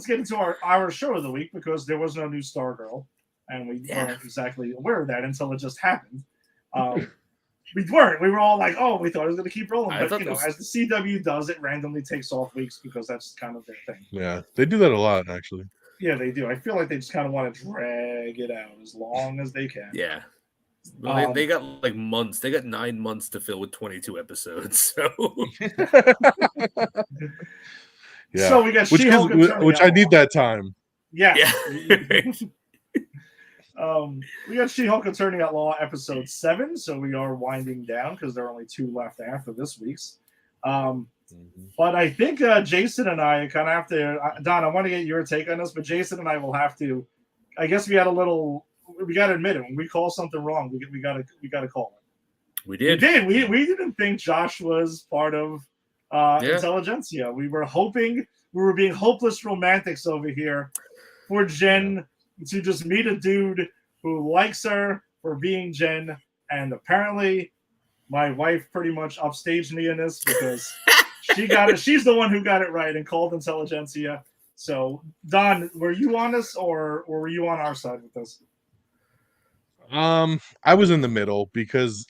get into our show of the week, because there was no new Stargirl, and we weren't exactly aware of that until it just happened. We weren't. We were all like, "Oh, we thought it was going to keep rolling." But as the CW does, it randomly takes off weeks because that's kind of their thing. Yeah, they do that a lot, actually. Yeah, they do. I feel like they just kind of want to drag it out as long as they can. Yeah. Well, they got like months. They got 9 months to fill with 22 episodes. So, yeah. So we got She-Hulk, which I need that time. Yeah. We got She-Hulk Attorney at Law episode 7, so we are winding down because there are only 2 left after this week's. But I think Jason and I kind of have to. Don, I want to get your take on this, but Jason and I will have to. I guess we got to admit it. When we call something wrong, we got to call it. We did. We didn't think Josh was part of Intelligentsia. We were hoping, we were being hopeless romantics over here for Jen to just meet a dude who likes her for being Jen, and apparently my wife pretty much upstaged me in this because she got it. She's the one who got it right and called Intelligentsia. So, Don, were you on this, or were you on our side with this? I was in the middle because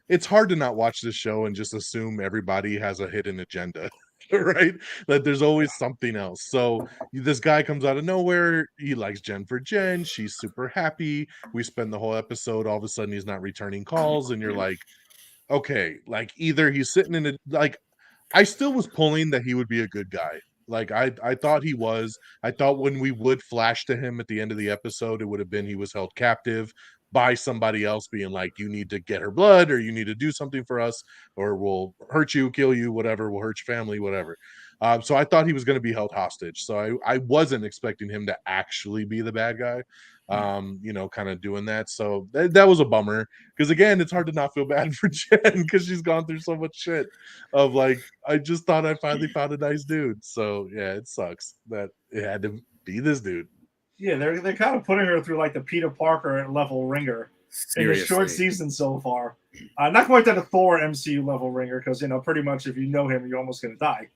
it's hard to not watch this show and just assume everybody has a hidden agenda, right? That there's always something else. So this guy comes out of nowhere. He likes Jen for Jen. She's super happy. We spend the whole episode. All of a sudden, he's not returning calls, and you're like, okay, like either he's sitting in I still was pulling that he would be a good guy. Like I thought he was. I thought when we would flash to him at the end of the episode, it would have been he was held captive by somebody else being like, you need to get her blood, or you need to do something for us, or we'll hurt you, kill you, whatever, we'll hurt your family, whatever. So I thought he was going to be held hostage. So I wasn't expecting him to actually be the bad guy, kind of doing that. So that was a bummer, because again, it's hard to not feel bad for Jen, because she's gone through so much shit of like, I just thought I finally found a nice dude. So yeah, it sucks that it had to be this dude. Yeah, they're kind of putting her through like the Peter Parker level ringer in the short season so far. Not quite to the Thor MCU level ringer, because pretty much if you know him, you're almost going to die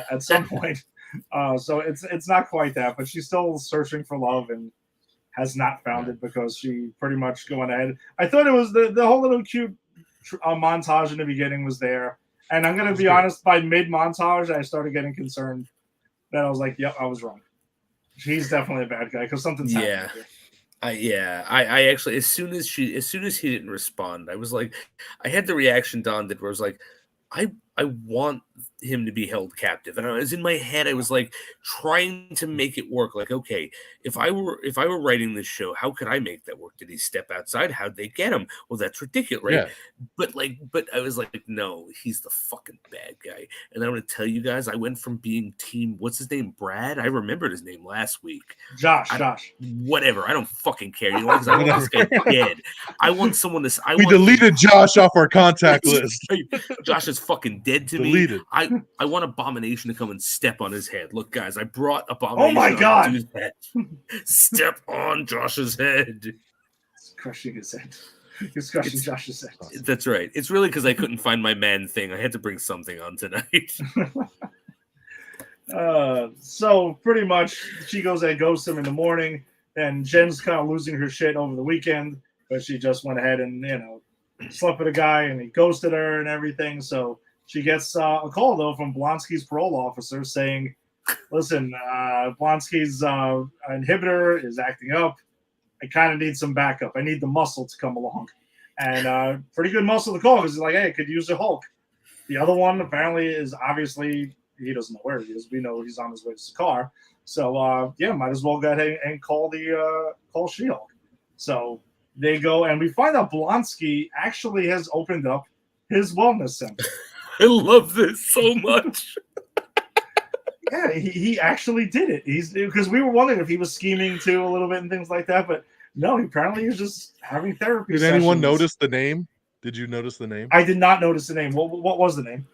at some point. So it's not quite that, but she's still searching for love and has not found it, because she pretty much going ahead. I thought it was the whole little cute montage in the beginning was there, and I'm going to be honest. By mid montage, I started getting concerned that I was like, "Yep, I was wrong. He's definitely a bad guy," because something's happening here. I actually, as soon as he didn't respond, I was like, I had the reaction, Don, that was like, I want him to be held captive, and I was in my head, I was like trying to make it work. Like, okay, if I were writing this show, how could I make that work? Did he step outside? How'd they get him? Well, that's ridiculous, right? Yeah. But I was like, no, he's the fucking bad guy. And I'm gonna tell you guys, I went from being team, what's his name, Brad? I remembered his name last week. Josh. Whatever. I don't fucking care. You know, because I want this guy dead. I want someone to. We deleted Josh off our contact list. Josh is fucking dead to Deleted. me. I want Abomination to come and step on his head. Look, guys, I brought Abomination. Oh my God! Step on Josh's head. It's crushing his head. He's crushing Josh's head. That's right. It's really because I couldn't find my man thing. I had to bring something on tonight. So pretty much, she goes and ghosts him in the morning, and Jen's kind of losing her shit over the weekend, but she just went ahead and slept with a guy, and he ghosted her and everything. So she gets a call, though, from Blonsky's parole officer saying, listen, Blonsky's inhibitor is acting up. I kind of need some backup. I need the muscle to come along. And pretty good muscle to call, because he's like, hey, I could use a Hulk. The other one apparently is obviously, he doesn't know where he is. We know he's on his way to Sakaar. So, might as well go ahead and call call She-Hulk. So they go, and we find out Blonsky actually has opened up his wellness center. I love this so much. Yeah, he actually did it. Because we were wondering if he was scheming too a little bit and things like that, but no, apparently he was just having therapy. Did anyone notice the name? Did you notice the name? I did not notice the name. What was the name?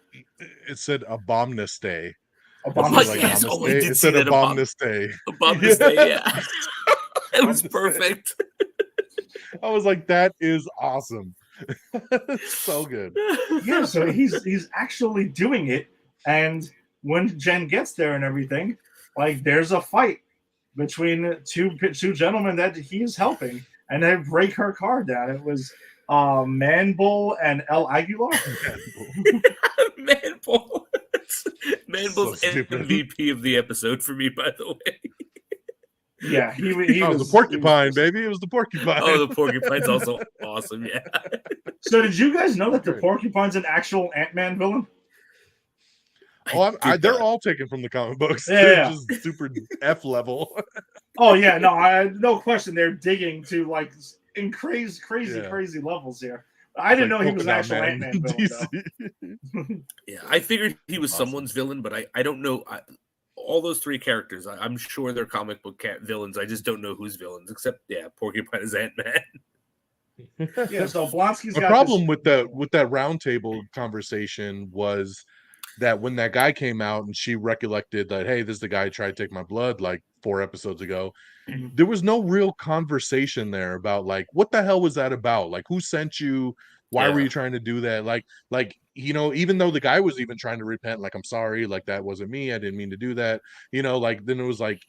It said Aboministe. Yes, it said Aboministe. Aboministe, yeah. It was perfect. I was like, that is awesome. So good. Yeah, so he's actually doing it, and when Jen gets there and everything, like there's a fight between two gentlemen that he's helping, and they break her car down. It was Manbull and El Aguilar. Manbull. Manbull's So MVP of the episode for me, by the way. Yeah, he was the porcupine, baby. It was the porcupine. Oh, the porcupine's also awesome. Yeah. So, did you guys know that the porcupine's an actual AntMan villain? They're all taken from the comic books. Yeah, they're just super F level. Oh yeah, no question. They're digging to like in crazy levels here. I didn't know he was an actual AntMan villain. Yeah, I figured he was someone's villain, but I don't know. All those three characters, I'm sure they're comic book villains. I just don't know who's villains, except Porcupine is AntMan. Yeah, so Blonsky's the problem with that roundtable conversation was that when that guy came out and she recollected that, hey, this is the guy who tried to take my blood like 4 episodes ago, there was no real conversation there about like, what the hell was that about? Like, who sent you? Why were you trying to do that? Like, even though the guy was even trying to repent, like, I'm sorry, like, that wasn't me. I didn't mean to do that. Like, then it was like,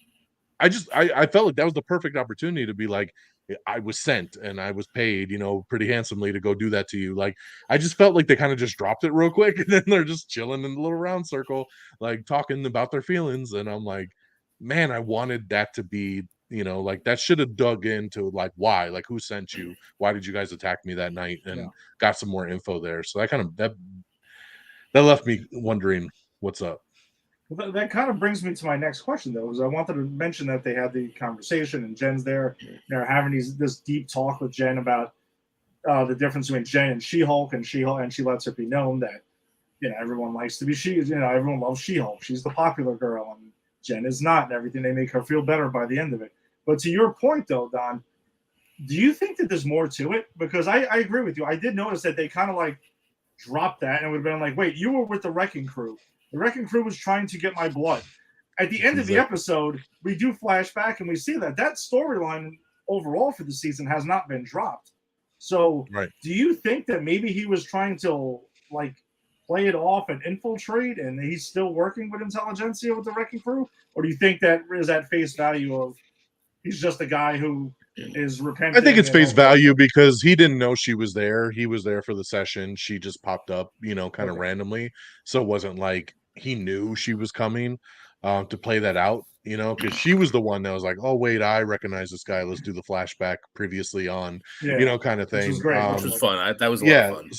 I felt like that was the perfect opportunity to be like, I was sent and I was paid, pretty handsomely to go do that to you. Like, I just felt like they kind of just dropped it real quick, and then they're just chilling in the little round circle, like talking about their feelings. And I'm like, man, I wanted that to be, like that should have dug into like why, like who sent you, why did you guys attack me that night, and got some more info there. So that left me wondering what's up. Well, that kind of brings me to my next question, though, because I wanted to mention that they had the conversation and Jen's there. They're having this deep talk with Jen about the difference between Jen and She-Hulk, and she lets it be known that everyone likes to be everyone loves She-Hulk. She's the popular girl, and Jen is not, and everything. They make her feel better by the end of it. But to your point, though, Don, do you think that there's more to it? Because I agree with you. I did notice that they kind of like dropped that, and it would have been like, wait, you were with the Wrecking Crew. The Wrecking Crew was trying to get my blood. At the end of the episode, we do flash back, and we see that storyline overall for the season has not been dropped. So do you think that maybe he was trying to like play it off and infiltrate, and he's still working with Intelligentsia with the Wrecking Crew? Or do you think that is at face value of he's just a guy who is repenting? I think it's face value because he didn't know she was there. He was there for the session. She just popped up, kind of randomly. So it wasn't like he knew she was coming to play that out, because she was the one that was like, oh, wait, I recognize this guy. Let's do the flashback previously on, kind of thing. Which was great. Which was fun. That was a lot of fun.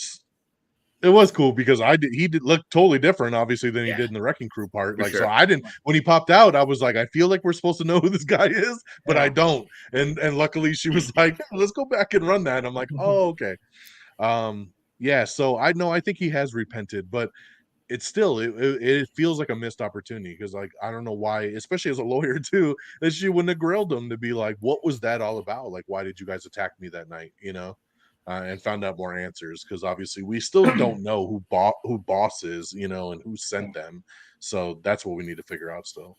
It was cool because he did look totally different, obviously, than he did in the Wrecking Crew part. Like, so I didn't, when he popped out, I was like, I feel like we're supposed to know who this guy is, but I don't. And luckily she was like, let's go back and run that. And I'm like, oh, okay. So I think he has repented, but it's still, it feels like a missed opportunity because, like, I don't know why, especially as a lawyer too, that she wouldn't have grilled him to be like, what was that all about? Like, why did you guys attack me that night? And found out more answers because obviously we still don't know who boss is, and who sent them. So that's what we need to figure out still.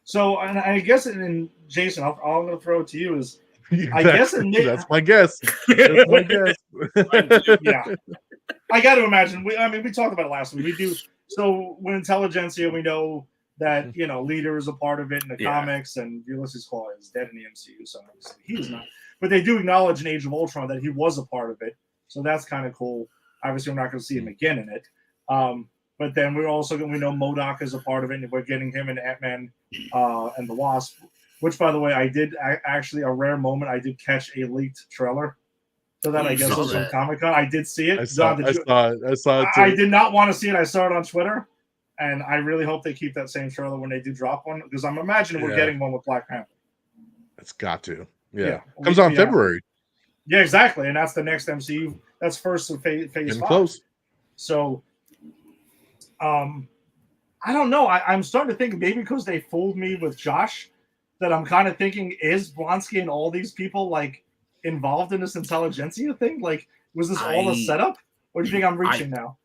So, and I guess, and Jason, I'm going to throw it to you is, I guess that's my guess. That's my guess. Yeah, I got to imagine. We talked about it last week. We do. So when Intelligentsia, we know that Leader is a part of it in the comics, and Ulysses Claw is dead in the MCU, so obviously he's not. But they do acknowledge in Age of Ultron that he was a part of it, so that's kind of cool. Obviously, we're not going to see him again in it. But then we know MODOK is a part of it, and we're getting him in AntMan and the Wasp. Which, by the way, I did actually a rare moment. I did catch a leaked trailer. So that I guess was from Comic-Con. I did see it. I saw it too. I did not want to see it. I saw it on Twitter, and I really hope they keep that same trailer when they do drop one because I'm imagining we're getting one with Black Panther. It's got to. Yeah. Comes out in February. Yeah, exactly, and that's the next MCU. That's first of phase 5. Close. So, I don't know. I'm starting to think maybe because they fooled me with Josh, that I'm kind of thinking is Blonsky and all these people like involved in this Intelligentsia thing? Like, was this all a setup? Or do you think I'm reaching now?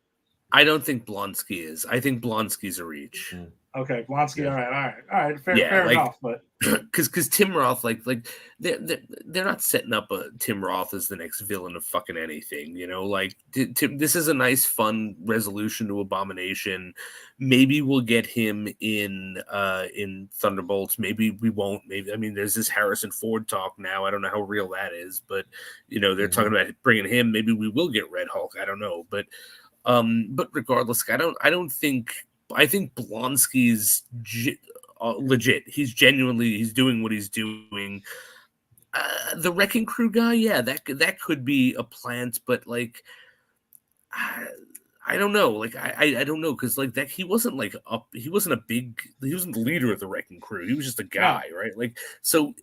I don't think Blonsky is. I think Blonsky's a reach. Okay, Blonsky. All right. Fair enough. But because Tim Roth, like they're not setting up a Tim Roth as the next villain of fucking anything. This is a nice, fun resolution to Abomination. Maybe we'll get him in Thunderbolts. Maybe we won't. Maybe there's this Harrison Ford talk now. I don't know how real that is, but they're talking about bringing him. Maybe we will get Red Hulk. I don't know, but regardless, I think Blonsky's legit. He's doing what he's doing. The Wrecking Crew guy, that could be a plant, but like, I don't know. Like, I don't know because like that he wasn't the leader of the Wrecking Crew. He was just a guy, right? Like, so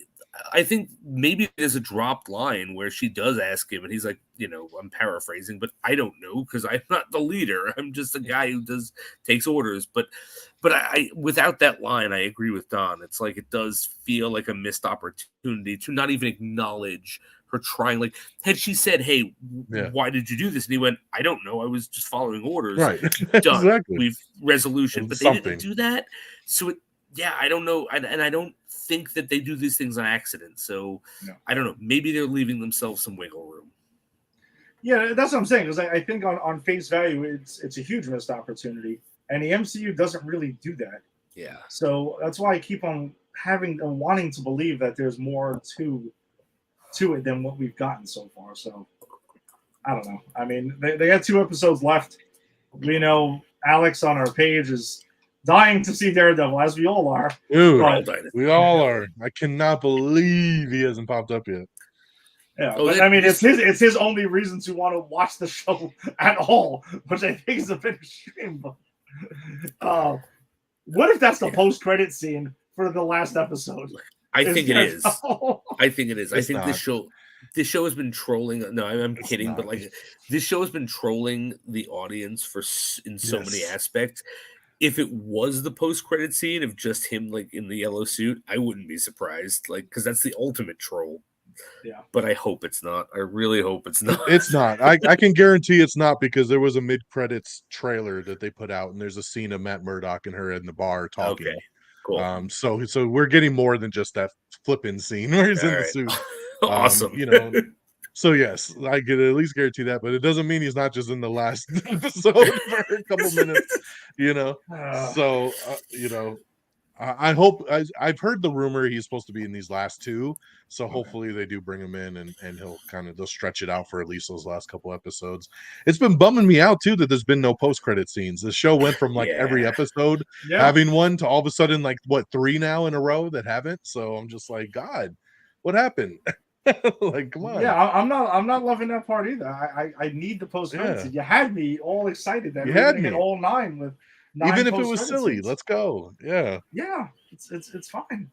I think maybe there's a dropped line where she does ask him, and he's like, I'm paraphrasing, but I don't know because I'm not the leader. I'm just a guy who takes orders. But I without that line, I agree with Don. It's like it does feel like a missed opportunity to not even acknowledge her trying. Like, had she said, "Hey, why did you do this?" and he went, "I don't know. I was just following orders." Right. Done. Exactly. We've resolution, but they didn't do that. So I don't know, and I don't think that they do these things on accident. So I don't know. Maybe they're leaving themselves some wiggle room. Yeah, that's what I'm saying. Because I think on face value, it's a huge missed opportunity, and the MCU doesn't really do that. Yeah. So that's why I keep on wanting to believe that there's more to it than what we've gotten so far. So I don't know. They got 2 episodes left. We know Alex on our page is dying to see Daredevil, as we all are. Dude, we all are. I cannot believe he hasn't popped up yet. Yeah, it's his only reason to want to watch the show at all, which I think is a bit extreme. But What if that's the post-credit scene for the last episode? I think it is. I think it is. I It's think not. this show has been trolling. No, I'm It's kidding, but not. like this show has been trolling the audience in so many Yes. aspects. If it was the post-credit scene of just him like in the yellow suit, I wouldn't be surprised. Like, because that's the ultimate troll. Yeah. But I hope it's not. I really hope it's not. It's not. I can guarantee it's not, because there was a mid-credits trailer that they put out, and there's a scene of Matt Murdock and her in the bar talking. Okay, cool. So we're getting more than just that flipping scene where he's in the suit. Awesome. You know. So yes, I can at least guarantee that, but it doesn't mean he's not just in the last episode for a couple minutes. You know. So you know, I hope. I've heard the rumor he's supposed to be in these last two, so hopefully they do bring him in, and they'll stretch it out for at least those last couple episodes. It's been bumming me out too that there's been no post-credit scenes. The show went from like every episode having one to all of a sudden like 3 now in a row that haven't. So I'm just like, God, what happened? Like, come on. Yeah, I'm not loving that part either. I need the post-credits. You had me all excited that you we were had gonna me get all 9 with 9 even if it was silly. scenes. Let's go. Yeah, it's fine.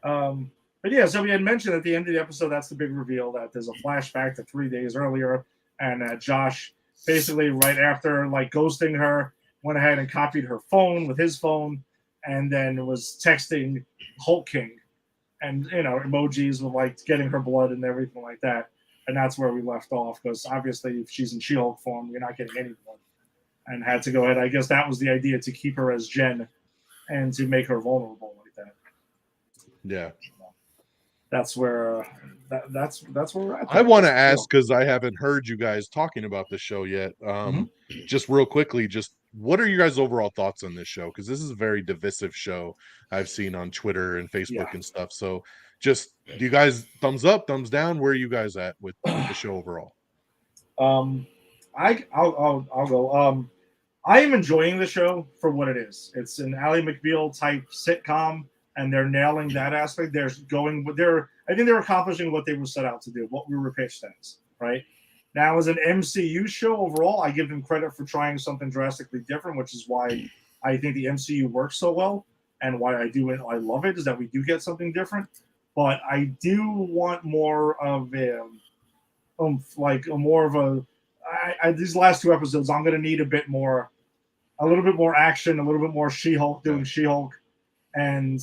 But yeah, so we had mentioned at the end of the episode, that's the big reveal, that there's a flashback to 3 days earlier, and Josh basically right after like ghosting her went ahead and copied her phone with his phone, and then was texting Hulk King, and you know, emojis with like getting her blood and everything like that. And that's where we left off, because obviously if she's in She-Hulk form, you're not getting any blood. And had to go ahead. I guess that was the idea, to keep her as Jen and to make her vulnerable like that. Yeah. That's where that's where we're at. I want to ask, because I haven't heard you guys talking about the show yet. Just real quickly, just what are you guys' overall thoughts on this show? Because this is a very divisive show I've seen on Twitter and Facebook and stuff. So just, do you guys thumbs up, thumbs down? Where are you guys at with the show overall? I'll go. I am enjoying the show for what it is. It's an Ally McBeal type sitcom, and they're nailing that aspect. I think they're accomplishing what they were set out to do, what we were pitched as, right? Now, as an MCU show overall, I give them credit for trying something drastically different, which is why I think the MCU works so well, and why I love it, is that we do get something different. But I do want more of these last 2 episodes, I'm going to need a little bit more action, a little bit more She-Hulk doing She-Hulk, and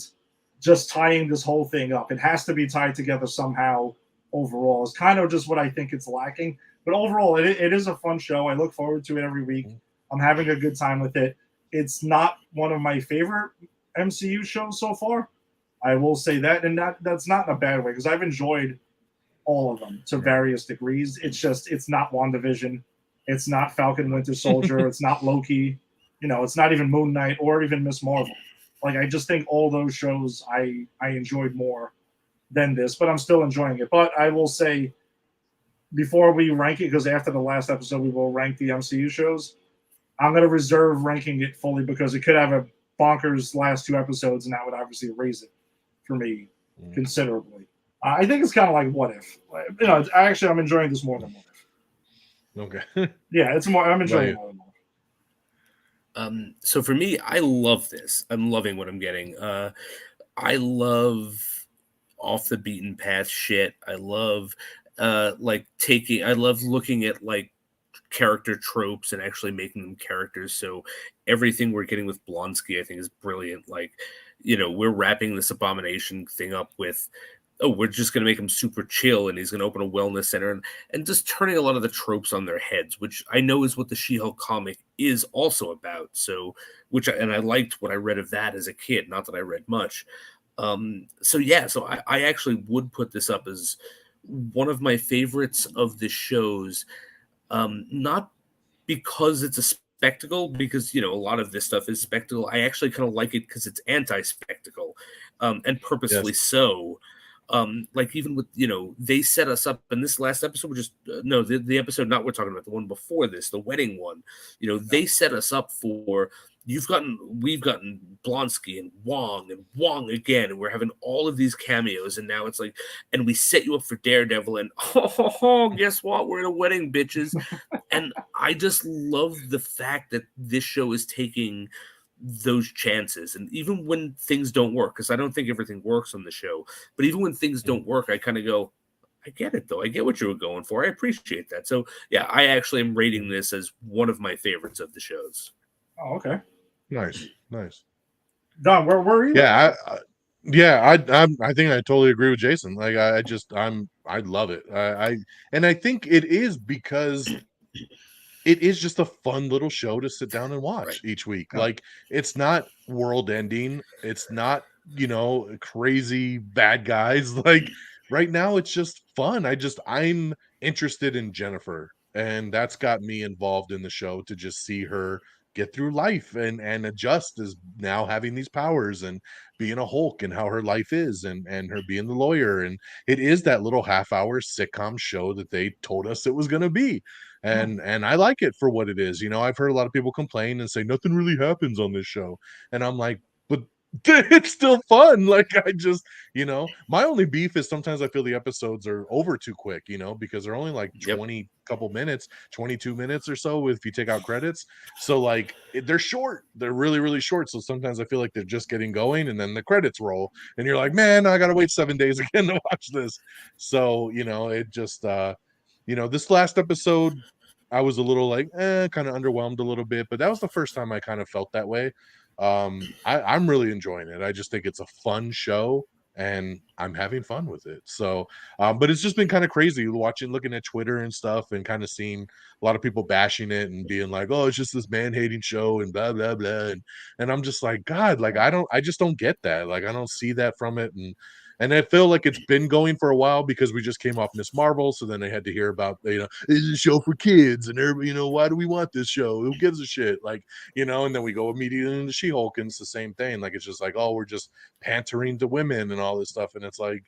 just tying this whole thing up. It has to be tied together somehow overall. It's kind of just what I think it's lacking. But overall, it is a fun show. I look forward to it every week. I'm having a good time with it. It's not one of my favorite MCU shows so far. I will say that, and that's not in a bad way, because I've enjoyed all of them to various degrees. It's not WandaVision. It's not Falcon Winter Soldier. It's not Loki. You know, it's not even Moon Knight or even Miss Marvel. Like, I just think all those shows I enjoyed more than this, but I'm still enjoying it. But I will say, before we rank it, because after the last episode we will rank the MCU shows, I'm going to reserve ranking it fully, because it could have a bonkers last 2 episodes, and that would obviously raise it for me considerably. I think it's kind of like What If. You know, I'm enjoying this more than What If. Okay. Yeah, it's more. I'm enjoying it more than What If. So for me, I love this. I'm loving what I'm getting. I love off the beaten path shit. I love I love looking at like character tropes and actually making them characters. So everything we're getting with Blonsky, I think, is brilliant. Like, you know, we're wrapping this Abomination thing up with, we're just going to make him super chill, and he's going to open a wellness center, and just turning a lot of the tropes on their heads, which I know is what the She-Hulk comic is also about. So, I liked what I read of that as a kid, not that I read much. So I actually would put this up as one of my favorites of the shows, not because it's a spectacle, because, you know, a lot of this stuff is spectacle. I actually kind of like it because it's anti-spectacle, and purposefully so. Like, even with, you know, they set us up in this last episode, the episode not we're talking about, the one before this, the wedding one, you know, they set us up for, we've gotten Blonsky and Wong again, and we're having all of these cameos, and now it's like, and we set you up for Daredevil, and guess what? We're in a wedding, bitches. And I just love the fact that this show is taking those chances. And even when things don't work, because I don't think everything works on the show, but even when things don't work, I kind of go, I get it though. I get what you were going for. I appreciate that. So yeah, I actually am rating this as one of my favorites of the shows. Oh, okay. Nice. Don, where are you? Yeah, I think I totally agree with Jason. Like I love it. And I think it is because it is just a fun little show to sit down and watch each week. Yeah. Like it's not world ending. It's not, crazy bad guys. Like right now it's just fun. I'm interested in Jennifer, and that's got me involved in the show to just see her get through life and adjust as now having these powers and being a Hulk and how her life is and her being the lawyer. And it is that little half-hour sitcom show that they told us it was going to be. And I like it for what it is. I've heard a lot of people complain and say nothing really happens on this show, and I'm like, but it's still fun. Like my only beef is sometimes I feel the episodes are over too quick, because they're only like 20 couple minutes, 22 minutes or so if you take out credits. So like they're short. They're really, really short. So sometimes I feel like they're just getting going and then the credits roll and you're like, man, I gotta wait 7 days again to watch this. So, it just this last episode, I was a little like, kind of underwhelmed a little bit, but that was the first time I kind of felt that way. I'm really enjoying it. I just think it's a fun show and I'm having fun with it. So, but it's just been kind of crazy looking at Twitter and stuff and kind of seeing a lot of people bashing it and being like, oh, it's just this man-hating show and blah, blah, blah. And I'm just like, God, like, I just don't get that. Like, I don't see that from it. And I feel like it's been going for a while because we just came off Miss Marvel. So then I had to hear about, it's a show for kids and everybody, why do we want this show? Who gives a shit? Like, and then we go immediately into She-Hulk and it's the same thing. Like, it's just like, oh, we're just pantering to women and all this stuff. And it's like,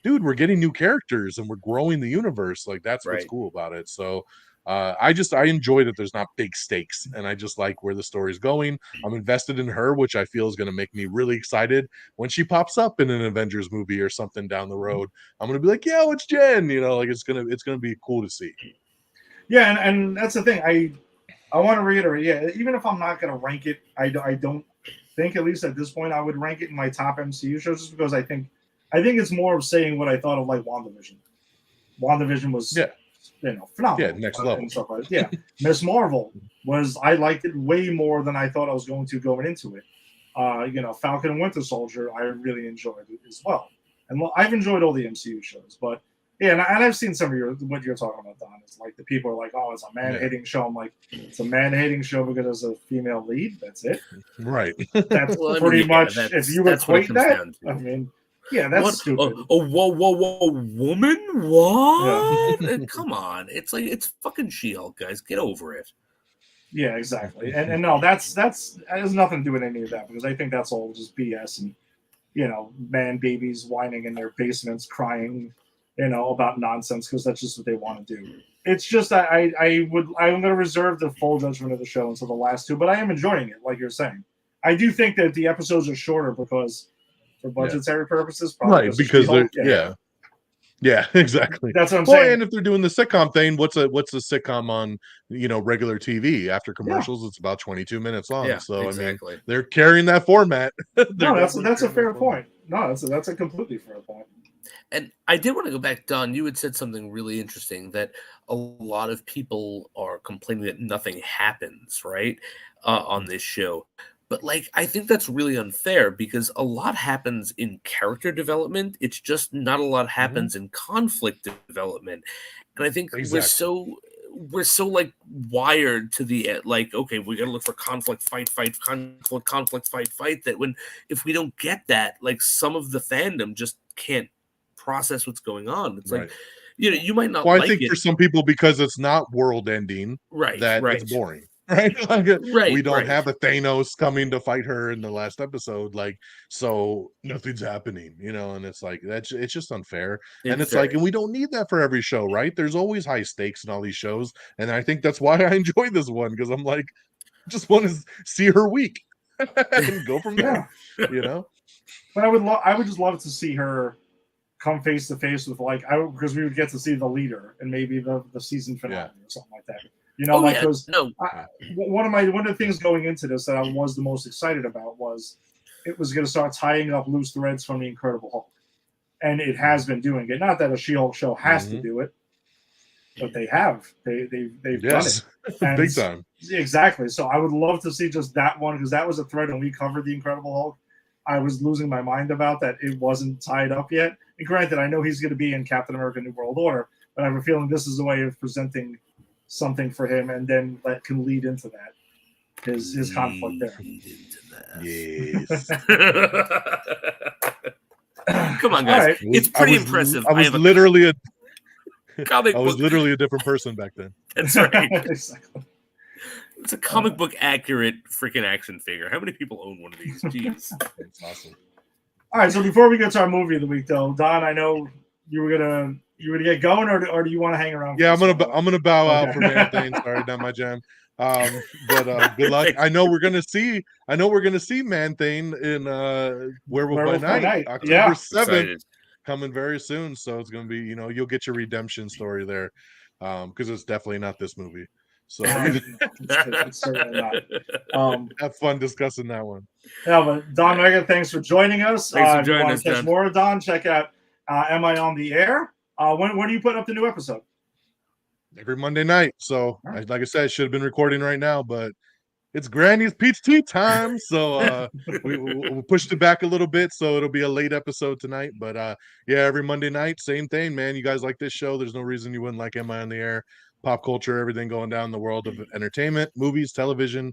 dude, we're getting new characters and we're growing the universe. Like, that's what's cool about it. So I enjoy that there's not big stakes and I just like where the story's going. I'm invested in her, which I feel is going to make me really excited when she pops up in an Avengers movie or something down the road. I'm going to be like, yeah, it's Jen, like it's going to be cool to see. Yeah. And that's the thing. I want to reiterate. Yeah. Even if I'm not going to rank it, I don't think, at least at this point, I would rank it in my top MCU shows just because I think it's more of saying what I thought of like WandaVision. WandaVision was, phenomenal. Yeah, next level. And stuff like that. Yeah. Miss Marvel I liked it way more than I thought I was going to going into it. Falcon and Winter Soldier, I really enjoyed it as well. And I've enjoyed all the MCU shows, but yeah, and I've seen some of what you're talking about, Don. It's like the people are like, oh, it's a man-hating show. I'm like, it's a man-hating show because there's a female lead. That's it. Right. That's pretty much, if you equate that, I mean, yeah, that's stupid. Whoa, woman? What? Yeah. Come on. It's like, it's fucking She-Hulk, guys. Get over it. Yeah, exactly. And no, that has nothing to do with any of that because I think that's all just BS and, man babies whining in their basements crying, about nonsense because that's just what they want to do. It's just I'm going to reserve the full judgment of the show until the last two, but I am enjoying it, like you're saying. I do think that the episodes are shorter because for budgetary purposes, probably right? Because they're yeah, exactly. That's what I'm saying. And if they're doing the sitcom thing, what's a sitcom on regular TV after commercials? It's about 22 minutes long. Yeah, so exactly. I mean, they're carrying that format. No, that's a fair point. No, that's a completely fair point. And I did want to go back, Don. You had said something really interesting that a lot of people are complaining that nothing happens, right, on this show. But I think that's really unfair because a lot happens in character development. It's just not a lot happens in conflict develment. And I think we're so wired to the okay, we got to look for conflict, fight, conflict, fight. That if we don't get that, some of the fandom just can't process what's going on. It's like, you might not. Well, I think for some people because it's not world ending, right? It's boring. Right? We don't have a Thanos coming to fight her in the last episode, so nothing's happening, and it's like it's just unfair. And it's and we don't need that for every show, right? There's always high stakes in all these shows, and I think that's why I enjoy this one because I'm like, just want to see her week and go from there, But I would just love to see her come face to face with because we would get to see the leader and maybe the season finale or something like that. You know, like yeah. because No. one of the things going into this that I was the most excited about was it was going to start tying up loose threads from the Incredible Hulk, and it has been doing it. Not that a She-Hulk show has to do it, but they have. They've done it. And big time. Exactly. So I would love to see just that one because that was a thread when we covered the Incredible Hulk. I was losing my mind about that it wasn't tied up yet. And granted, I know he's going to be in Captain America: New World Order, but I have a feeling this is a way of presenting something for him, and then that can lead into that his conflict there. Yes. Come on, guys. Right. It's pretty impressive. I was literally comic I was book. literally a different person back then. That's right. Exactly. It's a comic book accurate freaking action figure. How many people own one of these? Jeez. That's awesome. All right, so before we get to our movie of the week, though, Don, I know you were gonna get going, or do you want to hang around? Yeah, I'm gonna bow out for Man Thing. Sorry, not my jam. But good luck. I know we're gonna see Man Thing in Werewolf by Night. October 7th, coming very soon. So it's gonna be, you'll get your redemption story there, because it's definitely not this movie. So it's certainly not. Have fun discussing that one. Yeah, but Don Mega, thanks for joining us. Thanks for if you joining want us, to catch Don. more of Don, check out Am I on the Air? When are you putting up the new episode? Every Monday night. So like I said, I should have been recording right now, but it's Granny's Peach Tea time. So we pushed it back a little bit, so it'll be a late episode tonight. But yeah, every Monday night, same thing, man. You guys like this show? There's no reason you wouldn't like Am I on the Air? Pop culture, everything going down in the world of entertainment, movies, television.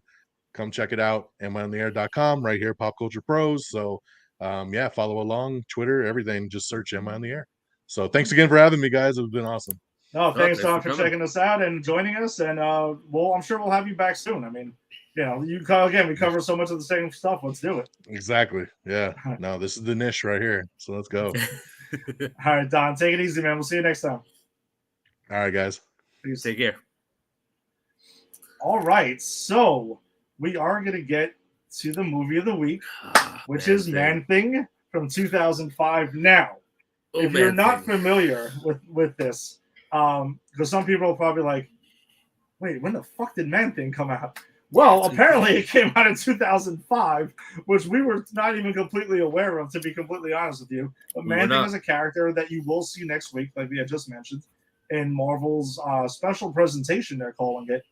Come check it out. AmIOnTheAir.com, right here, Pop Culture Pros. So yeah, follow along, Twitter, everything. Just search Am I on the Air? So thanks again for having me, guys. It's been awesome. No, thanks, Don, for checking us out and joining us. And I'm sure we'll have you back soon. I mean, we cover so much of the same stuff. Let's do it. Exactly. Yeah. No, this is the niche right here. So let's go. All right, Don, take it easy, man. We'll see you next time. All right, guys. Peace. Take care. All right, so we are going to get to the movie of the week, which is Man Thing from 2005. Now, if you're not familiar with this, because some people are probably like, wait, when the fuck did Man Thing come out? Well, apparently it came out in 2005, which we were not even completely aware of, to be completely honest with you. But Man Thing is a character that you will see next week, like we had just mentioned, in Marvel's special presentation, they're calling it,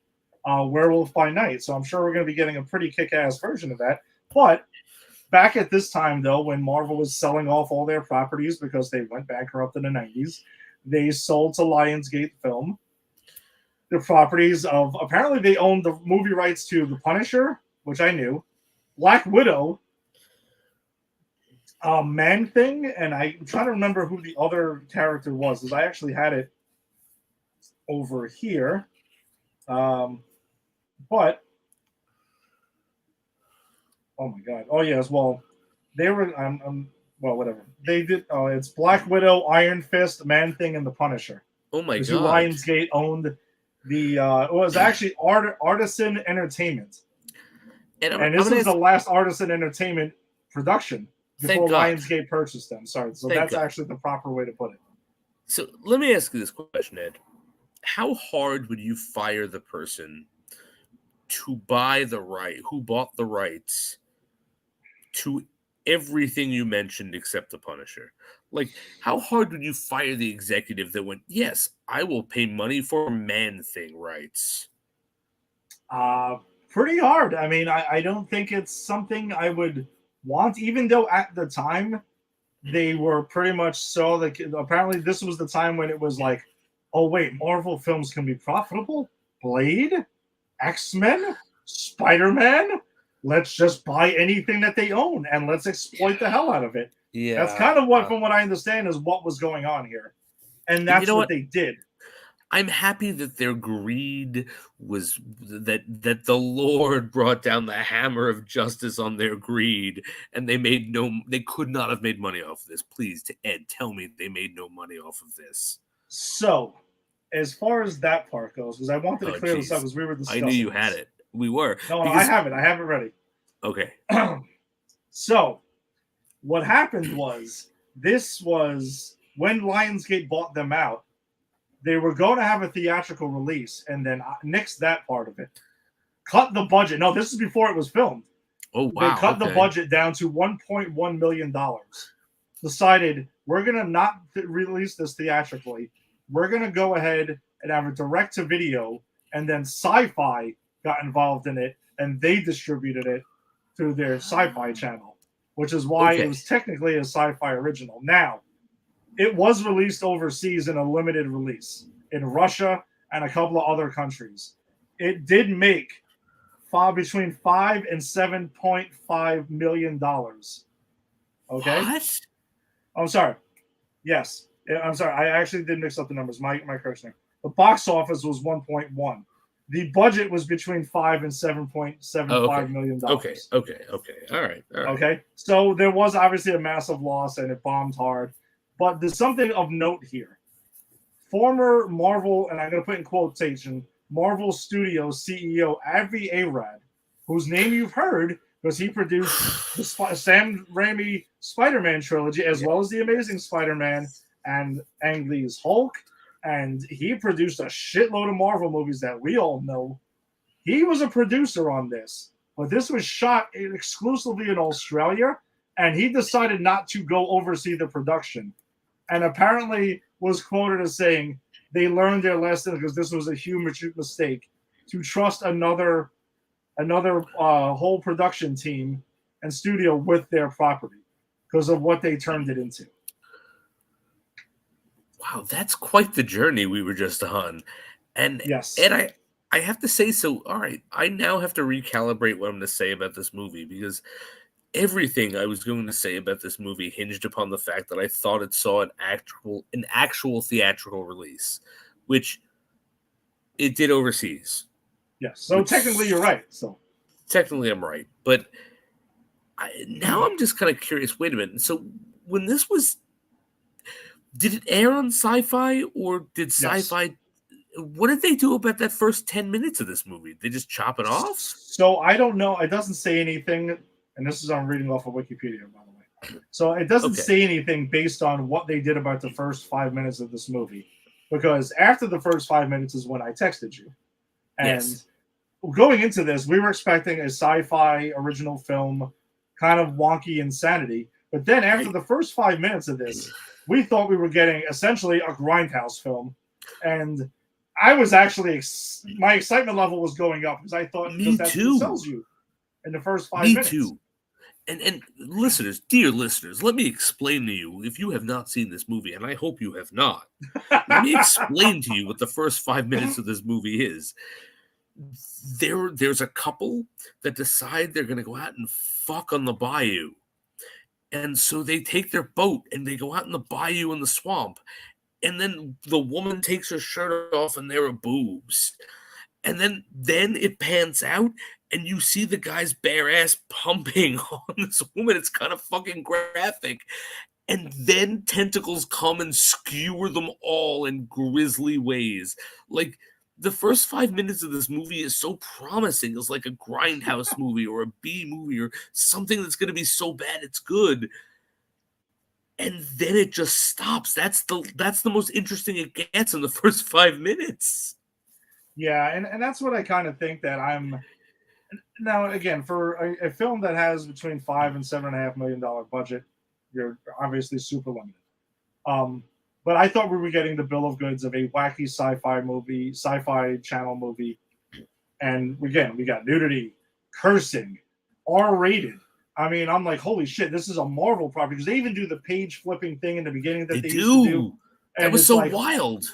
Werewolf by Night. So I'm sure we're going to be getting a pretty kick-ass version of that. But back at this time, though, when Marvel was selling off all their properties because they went bankrupt in the 90s, they sold to Lionsgate Film the properties of, apparently they owned the movie rights to The Punisher, which I knew, Black Widow, Man Thing, and I'm trying to remember who the other character was, because I actually had it over here. But oh my god. Oh yes, well, they were well, whatever. They did it's Black Widow, Iron Fist, Man Thing, and the Punisher. Oh my god. Lionsgate owned the it was actually Artisan Entertainment. And this was the last Artisan Entertainment production before Lionsgate purchased them. Sorry. So that's actually the proper way to put it. So let me ask you this question, Ed. How hard would you fire the person to buy who bought the rights to everything you mentioned except the Punisher? Like, how hard would you fire the executive that went, yes, I will pay money for Man Thing rights? Pretty hard. I mean, I don't think it's something I would want, even though at the time they were pretty much so that apparently this was the time when it was like, oh wait, Marvel films can be profitable? Blade? X-Men? Spider-Man? Let's just buy anything that they own and let's exploit the hell out of it. Yeah. That's kind of what, from what I understand, is what was going on here. And that's what they did. I'm happy that their greed was that the Lord brought down the hammer of justice on their greed, and they could not have made money off of this. Please, Ed, tell me they made no money off of this. So, as far as that part goes, because I wanted to clear this up because we were discussing. I knew you had it. We were. No, I have it. I have it ready. Okay. So, what happened was, this was when Lionsgate bought them out. they were going to have a theatrical release and then nixed that part of it. Cut the budget. No, this is before it was filmed. Oh, They wow. cut the budget down to $1.1 million. Decided, we're going to not release this theatrically. We're going to go ahead and have a direct-to-video, and then Sci-Fi got involved in it, and they distributed it through their Sci-Fi channel, which is why it was technically a Sci-Fi original. Now, it was released overseas in a limited release in Russia and a couple of other countries. It did make between $5 and $7.5 million. Okay? What? I'm sorry. Yes. I'm sorry. I actually did mix up the numbers. My correction. The box office was 1.1. The budget was between $5 and $7.75 million. Okay. All right. Okay. So there was obviously a massive loss and it bombed hard. But there's something of note here. Former Marvel, and I'm going to put in quotation, Marvel Studios CEO Avi Arad, whose name you've heard because he produced the Sam Raimi Spider-Man trilogy as well as the Amazing Spider-Man and Ang Lee's Hulk, and he produced a shitload of Marvel movies that we all know. He was a producer on this, but this was shot exclusively in Australia, and he decided not to go oversee the production, and apparently was quoted as saying they learned their lesson because this was a huge mistake to trust another whole production team and studio with their property because of what they turned it into. Wow, that's quite the journey we were just on. And yes, and I have to say, so all right, I now have to recalibrate what I'm going to say about this movie because everything I was going to say about this movie hinged upon the fact that I thought it saw an actual theatrical release, which it did overseas. Yes, so technically you're right. So technically I'm right, but now I'm just kind of curious. Wait a minute. So when this was, did it air on Sci-Fi or did Sci-Fi? Yes. What did they do about that first 10 minutes of this movie? They just chop it off? So I don't know. It doesn't say anything. And this is I'm reading off of Wikipedia, by the way. So it doesn't say anything based on what they did about the first 5 minutes of this movie. Because after the first 5 minutes is when I texted you. And going into this, we were expecting a Sci-Fi original film, kind of wonky insanity. But then after the first 5 minutes of this, we thought we were getting essentially a grindhouse film. And I was actually, my excitement level was going up because I thought that's what sells you in the first 5 minutes. Me too. And listeners, dear listeners, let me explain to you, if you have not seen this movie, and I hope you have not, let me explain to you what the first 5 minutes of this movie is. There's a couple that decide they're going to go out and fuck on the bayou. And so they take their boat and they go out in the bayou in the swamp. And then the woman takes her shirt off and there are boobs. And then it pans out and you see the guy's bare ass pumping on this woman. It's kind of fucking graphic. And then tentacles come and skewer them all in grisly ways. Like, the first 5 minutes of this movie is so promising. It's like a grindhouse movie or a B movie or something that's going to be so bad it's good. And then it just stops. That's the most interesting it gets in the first 5 minutes. Yeah, and that's what I kind of think that I'm now again for a film that has between $5 and $7.5 million budget, you're obviously super limited. But I thought we were getting the bill of goods of a wacky sci-fi channel movie. And again, we got nudity, cursing, R-rated. I mean, I'm like, holy shit, this is a Marvel property. Because they even do the page flipping thing in the beginning that they used to do. And that was so wild.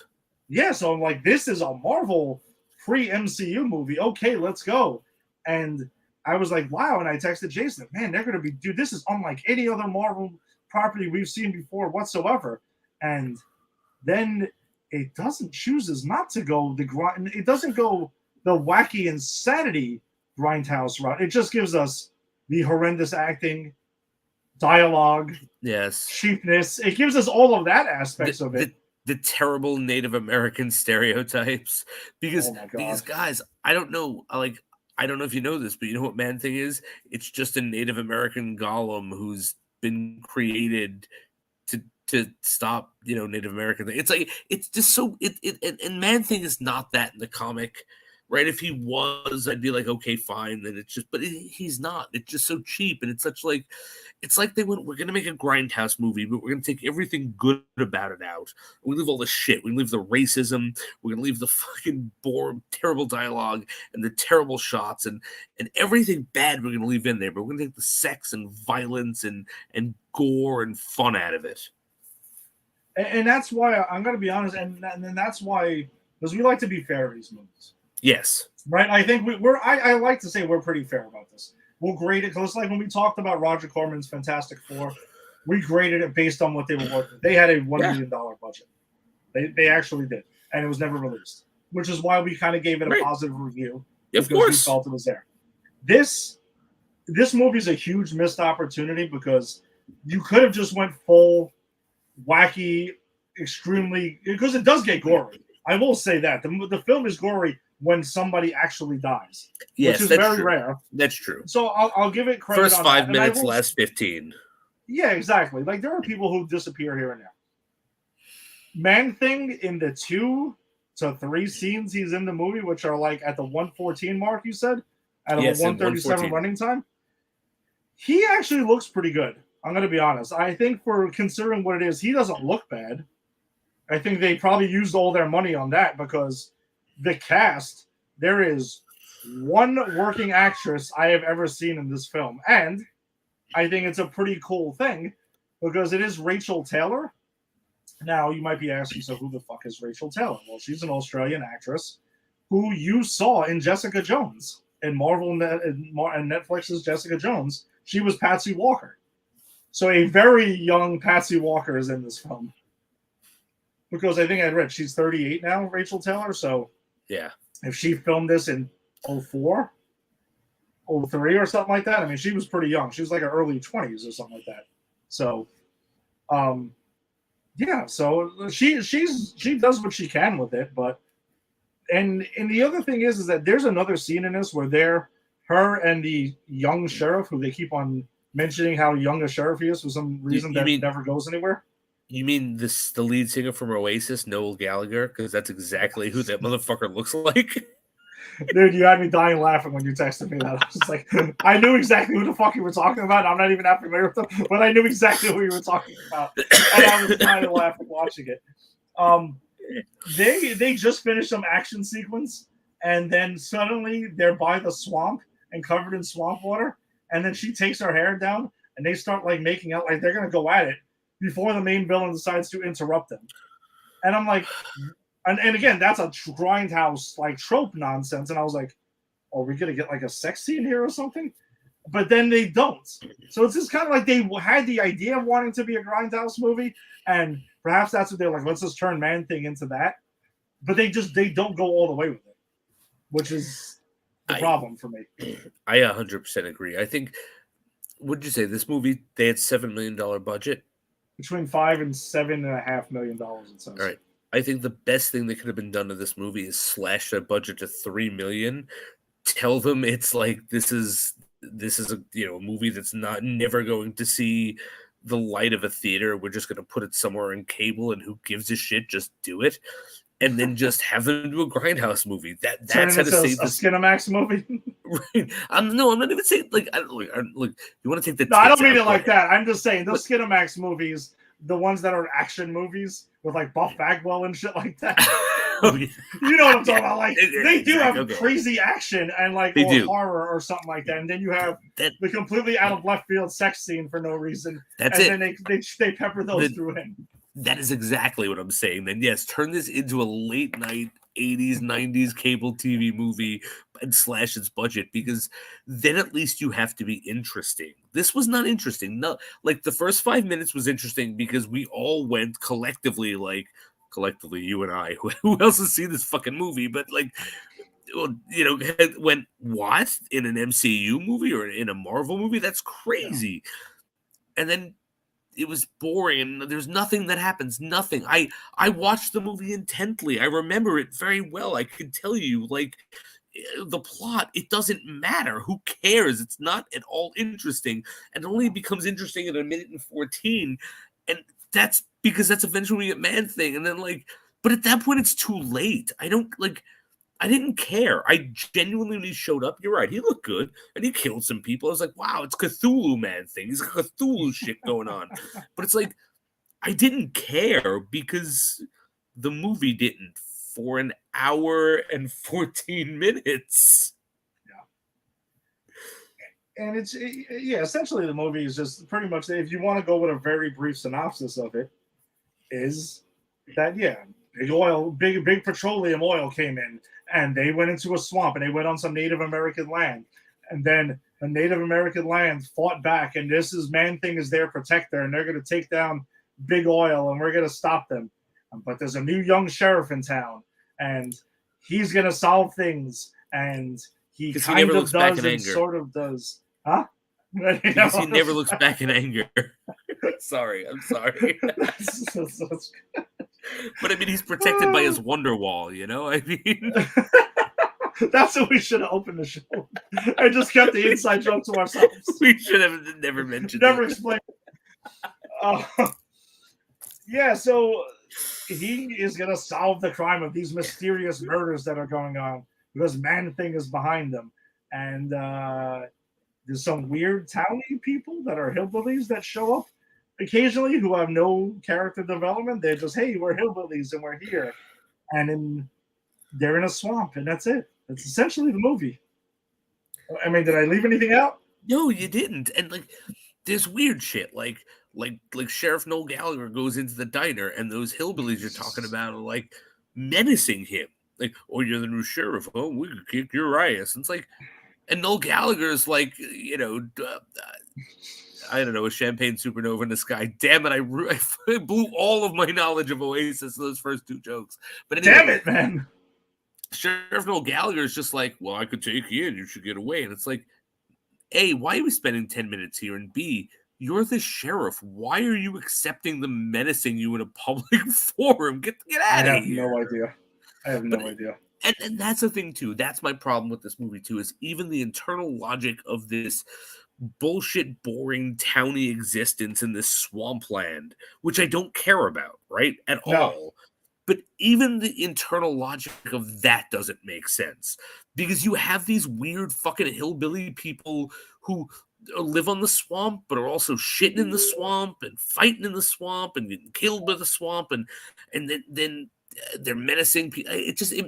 Yeah, so I'm like, this is a Marvel pre-MCU movie. Okay, let's go. And I was like, wow. And I texted Jason, man, they're going to be, dude, this is unlike any other Marvel property we've seen before whatsoever. And then it chooses not to go the grind. It doesn't go the wacky insanity grindhouse route. It just gives us the horrendous acting, dialogue, cheapness. It gives us all of that aspects of it. The terrible Native American stereotypes. Because these guys, I don't know if you know this, but you know what Man-Thing is? It's just a Native American golem who's been created to stop, Native American thing. It's like, it's just so and Man-Thing is not that in the comic, right? If he was, I'd be like, okay, fine. Then it's just, but he's not. It's just so cheap, and it's such like, it's like they went, we're gonna make a grindhouse movie, but we're gonna take everything good about it out. We leave all the shit. We leave the racism. We're gonna leave the fucking terrible dialogue and the terrible shots and everything bad. We're gonna leave in there, but we're gonna take the sex and violence and gore and fun out of it. And that's why I'm gonna be honest, and that's why, because we like to be fair to these movies. Yes. Right. I think we're. I like to say we're pretty fair about this. We'll grade it because, like when we talked about Roger Corman's Fantastic Four, we graded it based on what they were working. They had a $1 million budget. They actually did, and it was never released, which is why we kind of gave it a positive review. Of course, we felt it was there. This movie is a huge missed opportunity because you could have just went full wacky, extremely, because it does get gory. I will say that the film is gory when somebody actually dies, yes, which is very rare. That's true. So I'll give it credit. First on 5 that. minutes, last 15. Yeah, exactly. Like there are people who disappear here and there. Man-Thing in the 2 to 3 scenes he's in the movie, which are like at the 114 mark, you said, out of a 137 running time. He actually looks pretty good. I'm going to be honest. I think for considering what it is, he doesn't look bad. I think they probably used all their money on that because the cast, there is one working actress I have ever seen in this film. And I think it's a pretty cool thing because it is Rachel Taylor. Now, you might be asking, so who the fuck is Rachel Taylor? Well, she's an Australian actress who you saw in Jessica Jones, in Marvel and Netflix's Jessica Jones. She was Patsy Walker. So a very young Patsy Walker is in this film. Because I think I read she's 38 now, Rachel Taylor. So yeah, if she filmed this in 04, 03 or something like that, I mean, she was pretty young. She was like her early 20s or something like that. So, yeah, so she does what she can with it. But and the other thing is that there's another scene in this where her and the young sheriff, who they keep on mentioning how young a sheriff he is for some reason never goes anywhere. You mean the lead singer from Oasis, Noel Gallagher? Because that's exactly who that motherfucker looks like. Dude, you had me dying laughing when you texted me that. I was just like, I knew exactly who the fuck you were talking about. I'm not even that familiar with them, but I knew exactly who you were talking about. And I was dying laughing watching it. They just finished some action sequence, and then suddenly they're by the swamp and covered in swamp water, and then she takes her hair down, and they start like making out like they're gonna go at it before the main villain decides to interrupt them. And I'm like, and again, that's a grindhouse like trope nonsense. And I was like, are we gonna get like a sex scene here or something? But then they don't. So it's just kind of like they had the idea of wanting to be a grindhouse movie, and perhaps that's what they're like, let's just turn Man-Thing into that. But they don't go all the way with it, which is the problem for me. I 100% agree. I think, what'd you say? This movie, they had $7 million budget? Between $5 and $7.5 million, it says. All right. I think the best thing that could have been done to this movie is slash their budget to $3 million. Tell them it's like this is a movie that's never going to see the light of a theater. We're just going to put it somewhere in cable, and who gives a shit? Just do it, and then just have them do a grindhouse movie. That's how to save this Skinamax movie. Right? No, I'm not even saying like look. You want to take the? No, I don't mean it like that. I'm just saying those Skinamax movies, the ones that are action movies with like Buff Bagwell and shit like that. Okay. You know what I'm talking about? Like they do have crazy action and like horror or something like that, and then you have the completely out of left field sex scene for no reason. That's it. And then they pepper those through in. That is exactly what I'm saying. Then yes, turn this into a late night 80s, 90s cable TV movie and slash its budget, because then at least you have to be interesting. This was not interesting. No, like the first 5 minutes was interesting because we all went collectively, you and I, who else has seen this fucking movie? But like, went what in an MCU movie or in a Marvel movie? That's crazy. Yeah. And then it was boring, and there's nothing that happens. Nothing. I watched the movie intently. I remember it very well. I could tell you, like, the plot, it doesn't matter. Who cares? It's not at all interesting, and it only becomes interesting at 1:14. And that's because that's eventually a Man Thing, and then like, but at that point it's too late. I didn't care. I genuinely, when he showed up, you're right, he looked good and he killed some people. I was like, wow, it's Cthulhu Man Thing. He's got Cthulhu shit going on. But it's like, I didn't care because the movie didn't for an hour and 14 minutes. And essentially the movie is just pretty much, if you want to go with a very brief synopsis of it, is that, big petroleum oil came in and they went into a swamp and they went on some Native American land. And then the Native American land fought back, and Man Thing is their protector, and they're going to take down big oil and we're going to stop them. But there's a new young sheriff in town and he's going to solve things, and he kind of does and sort of does. Huh? Because he never looks back in anger. I'm sorry. But I mean, he's protected by his wonder wall, you know? I mean, that's what we should have opened the show. I just kept the inside joke to ourselves. We should have never mentioned never explained. So he is going to solve the crime of these mysterious murders that are going on because Man Thing is behind them. And there's some weird townie people that are hillbillies that show up occasionally who have no character development. They're just, hey, we're hillbillies and we're here. And they're in a swamp, and that's it. That's essentially the movie. I mean, did I leave anything out? No, you didn't. And like, there's weird shit. Like Sheriff Noel Gallagher goes into the diner, and those hillbillies you're talking about are like menacing him. Like, oh, you're the new sheriff. Oh, we could kick your ass. And it's like, and Noel Gallagher's like, I don't know, a champagne supernova in the sky. Damn it, I blew all of my knowledge of Oasis in those first two jokes. But anyway, damn it, man. Sheriff Noel Gallagher is just like, well, I could take you in. You should get away. And it's like, A, why are we spending 10 minutes here? And B, you're the sheriff. Why are you accepting them menacing you in a public forum? Get out of here. I have no idea. And that's the thing, too. That's my problem with this movie, too, is even the internal logic of this bullshit, boring, towny existence in this swampland, which I don't care about, right? At all. But even the internal logic of that doesn't make sense. Because you have these weird fucking hillbilly people who live on the swamp, but are also shitting in the swamp and fighting in the swamp and getting killed by the swamp. And then they're menacing people.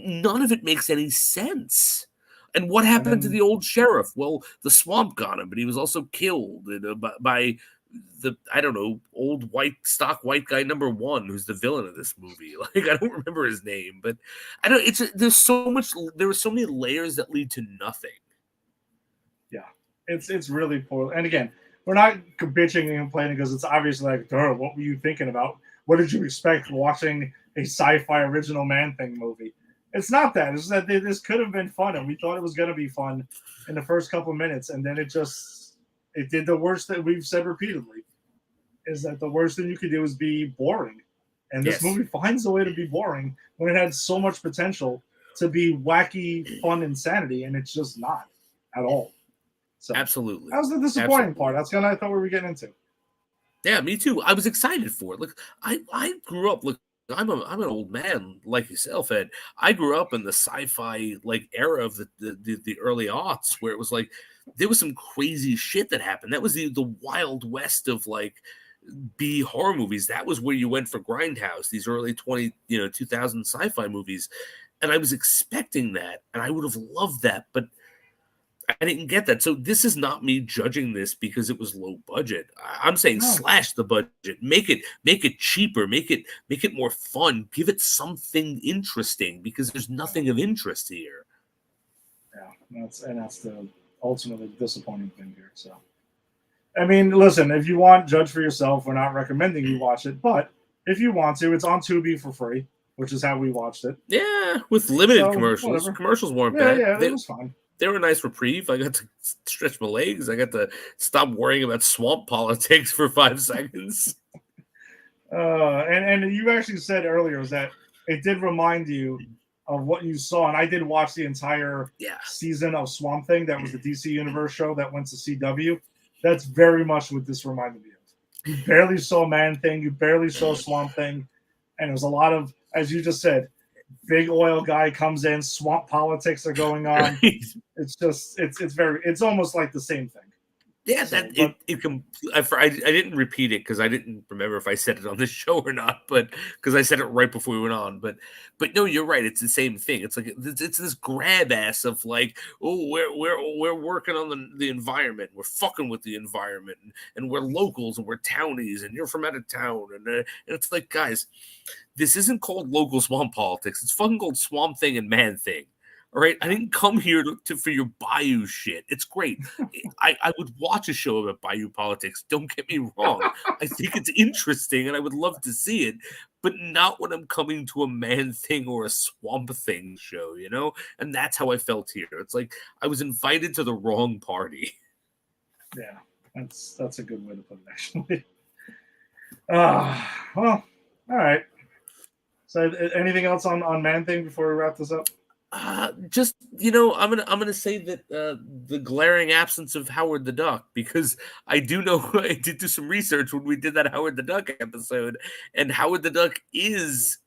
None of it makes any sense. And what happened to the old sheriff? Well, the swamp got him, but he was also killed by the, I don't know, old white guy number 1, who's the villain of this movie. Like, I don't remember his name, but I don't. There were so many layers that lead to nothing. Yeah, it's really poor. And again, we're not bitching and complaining because it's obviously like, what were you thinking about? What did you expect watching a sci-fi original Man Thing movie? It's not that. It's that this could have been fun, and we thought it was going to be fun in the first couple of minutes, and then it did the worst that we've said repeatedly, is that the worst thing you could do is be boring. And this movie finds a way to be boring when it had so much potential to be wacky, fun insanity, and it's just not at all. So absolutely. That was the disappointing part. That's what I thought we were getting into. Yeah, me too. I was excited for it. Look, I grew up, I'm an old man like yourself, Ed. I grew up in the sci-fi era of the early aughts, where it was like there was some crazy shit that happened. That was the Wild West of B horror movies. That was where you went for Grindhouse, these early 2000 sci-fi movies. And I was expecting that, and I would have loved that, but I didn't get that. So this is not me judging this because it was low budget. I'm saying slash the budget, make it cheaper, make it more fun, give it something interesting, because there's nothing of interest here. Yeah, that's the ultimately disappointing thing here. So, I mean, listen, if you want, judge for yourself. We're not recommending you watch it, but if you want to, it's on Tubi for free, which is how we watched it. Yeah, with limited commercials. Whatever. Commercials weren't bad. Yeah, it was fine. They were a nice reprieve. I got to stretch my legs. I got to stop worrying about swamp politics for 5 seconds. And you actually said earlier was that it did remind you of what you saw. And I did watch the entire season of Swamp Thing. That was the DC Universe show that went to CW. That's very much what this reminded me of. You barely saw Man-Thing. You barely saw Swamp Thing. And it was a lot of, as you just said, big oil guy comes in, swamp politics are going on. It's just, it's almost like the same thing. Yeah, So, I didn't repeat it because I didn't remember if I said it on this show or not, but because I said it right before we went on. But no, you're right. It's the same thing. It's like it's this grab ass of like, oh, we're working on the environment. We're fucking with the environment, and we're locals and we're townies, and you're from out of town, and it's like, guys, this isn't called local swamp politics. It's fucking called Swamp Thing and Man Thing. All right, I didn't come here for your Bayou shit. It's great. I would watch a show about Bayou politics. Don't get me wrong. I think it's interesting, and I would love to see it, but not when I'm coming to a Man Thing or a Swamp Thing show, you know? And that's how I felt here. It's like I was invited to the wrong party. Yeah, that's a good way to put it, actually. Well, all right. So, anything else on Man Thing before we wrap this up? Just, you know, I'm gonna say that the glaring absence of Howard the Duck, because I do know I did do some research when we did that Howard the Duck episode, and Howard the Duck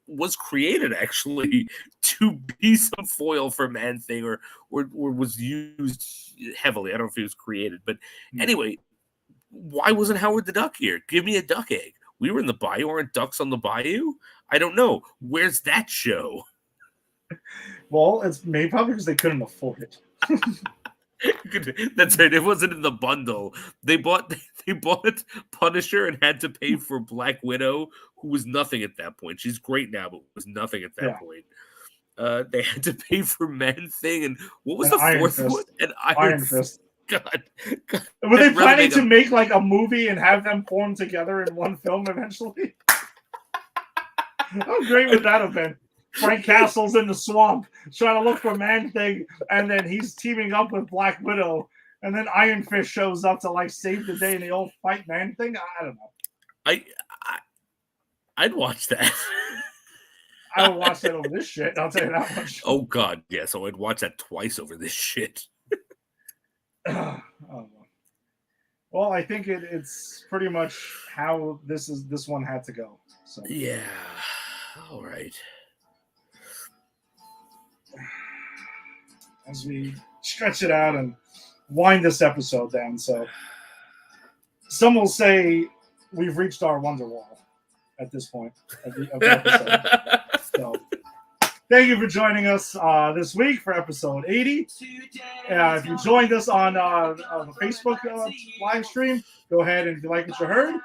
was created actually to be some foil for Man Thing, or was used heavily. I don't know if he was created, but anyway, why wasn't Howard the Duck here? Give me a duck egg. We were in the bayou. Aren't ducks on the bayou? I don't know. Where's that show? Well, it's maybe probably because they couldn't afford it. That's right. It wasn't in the bundle. They bought Punisher and had to pay for Black Widow, who was nothing at that point. She's great now, but was nothing at that point. They had to pay for Man Thing, and what was the fourth one? And Iron Fist. God. Were they planning to make like a movie and have them form together in one film eventually? How great would that have been? Frank Castle's in the swamp trying to look for Man Thing, and then he's teaming up with Black Widow, and then Iron Fist shows up to like save the day, and they all fight Man Thing. I don't know. I'd watch that. I would watch that over this shit. I'll tell you that much. Oh God, yeah. So I'd watch that twice over this shit. Well, I think it's pretty much how this one had to go. So yeah. All right. As we stretch it out and wind this episode down. So some will say we've reached our wonder wall at this point of the episode. So thank you for joining us this week for episode 80. If you joined us on the Facebook live stream, go ahead and if you like what you heard,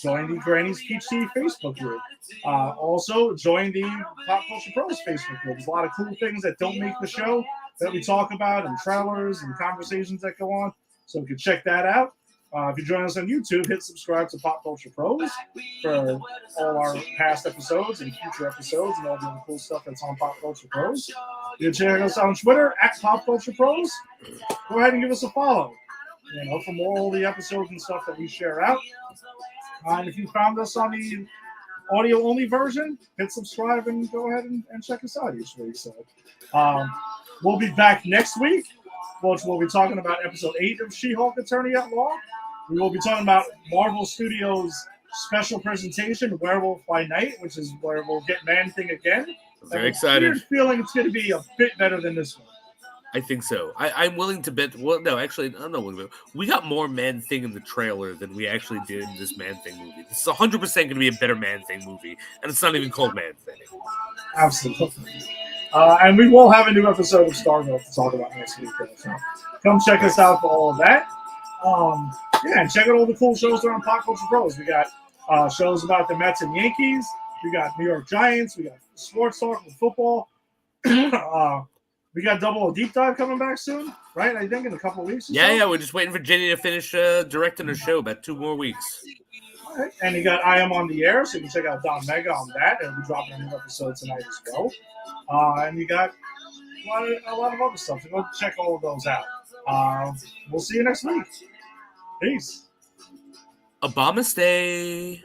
join the Granny's Peach Tea Facebook group. Also, join the Pop Culture Pros Facebook group. There's a lot of cool things that don't make the show that we talk about, and trailers and conversations that go on. So you can check that out. If you join us on YouTube, hit subscribe to Pop Culture Pros for all our past episodes and future episodes and all the other cool stuff that's on Pop Culture Pros. You can check us out on Twitter at Pop Culture Pros. Go ahead and give us a follow. You know, from all the episodes and stuff that we share out. And if you found us on the audio-only version, hit subscribe and go ahead and check us out each week. So we'll be back next week, which we'll be talking about episode 8 of She-Hulk Attorney at Law. We will be talking about Marvel Studios' special presentation, Werewolf by Night, which is where we'll get Man-Thing again. Very excited. Weird feeling it's going to be a bit better than this one. I think so. I'm willing to bet. Well, no, actually, I'm not willing to bet. We got more Man Thing in the trailer than we actually did in this Man Thing movie. This is 100% going to be a better Man Thing movie, and it's not even called Man Thing. Absolutely. And we will have a new episode of Starville to talk about next week. So come check us out for all of that. And check out all the cool shows that are on Pop Culture Pros. We got shows about the Mets and Yankees. We got New York Giants. We got sports talk with football. We got Double O Deep Dive coming back soon, right? I think in a couple of weeks. Yeah. We're just waiting for Jenny to finish directing her show. About 2 more weeks. All right. And you got I Am on the Air, so you can check out Don Mega on that. And we'll be dropping a new episode tonight as well. And you got a lot of other stuff. So go check all of those out. We'll see you next week. Peace. Obama stay.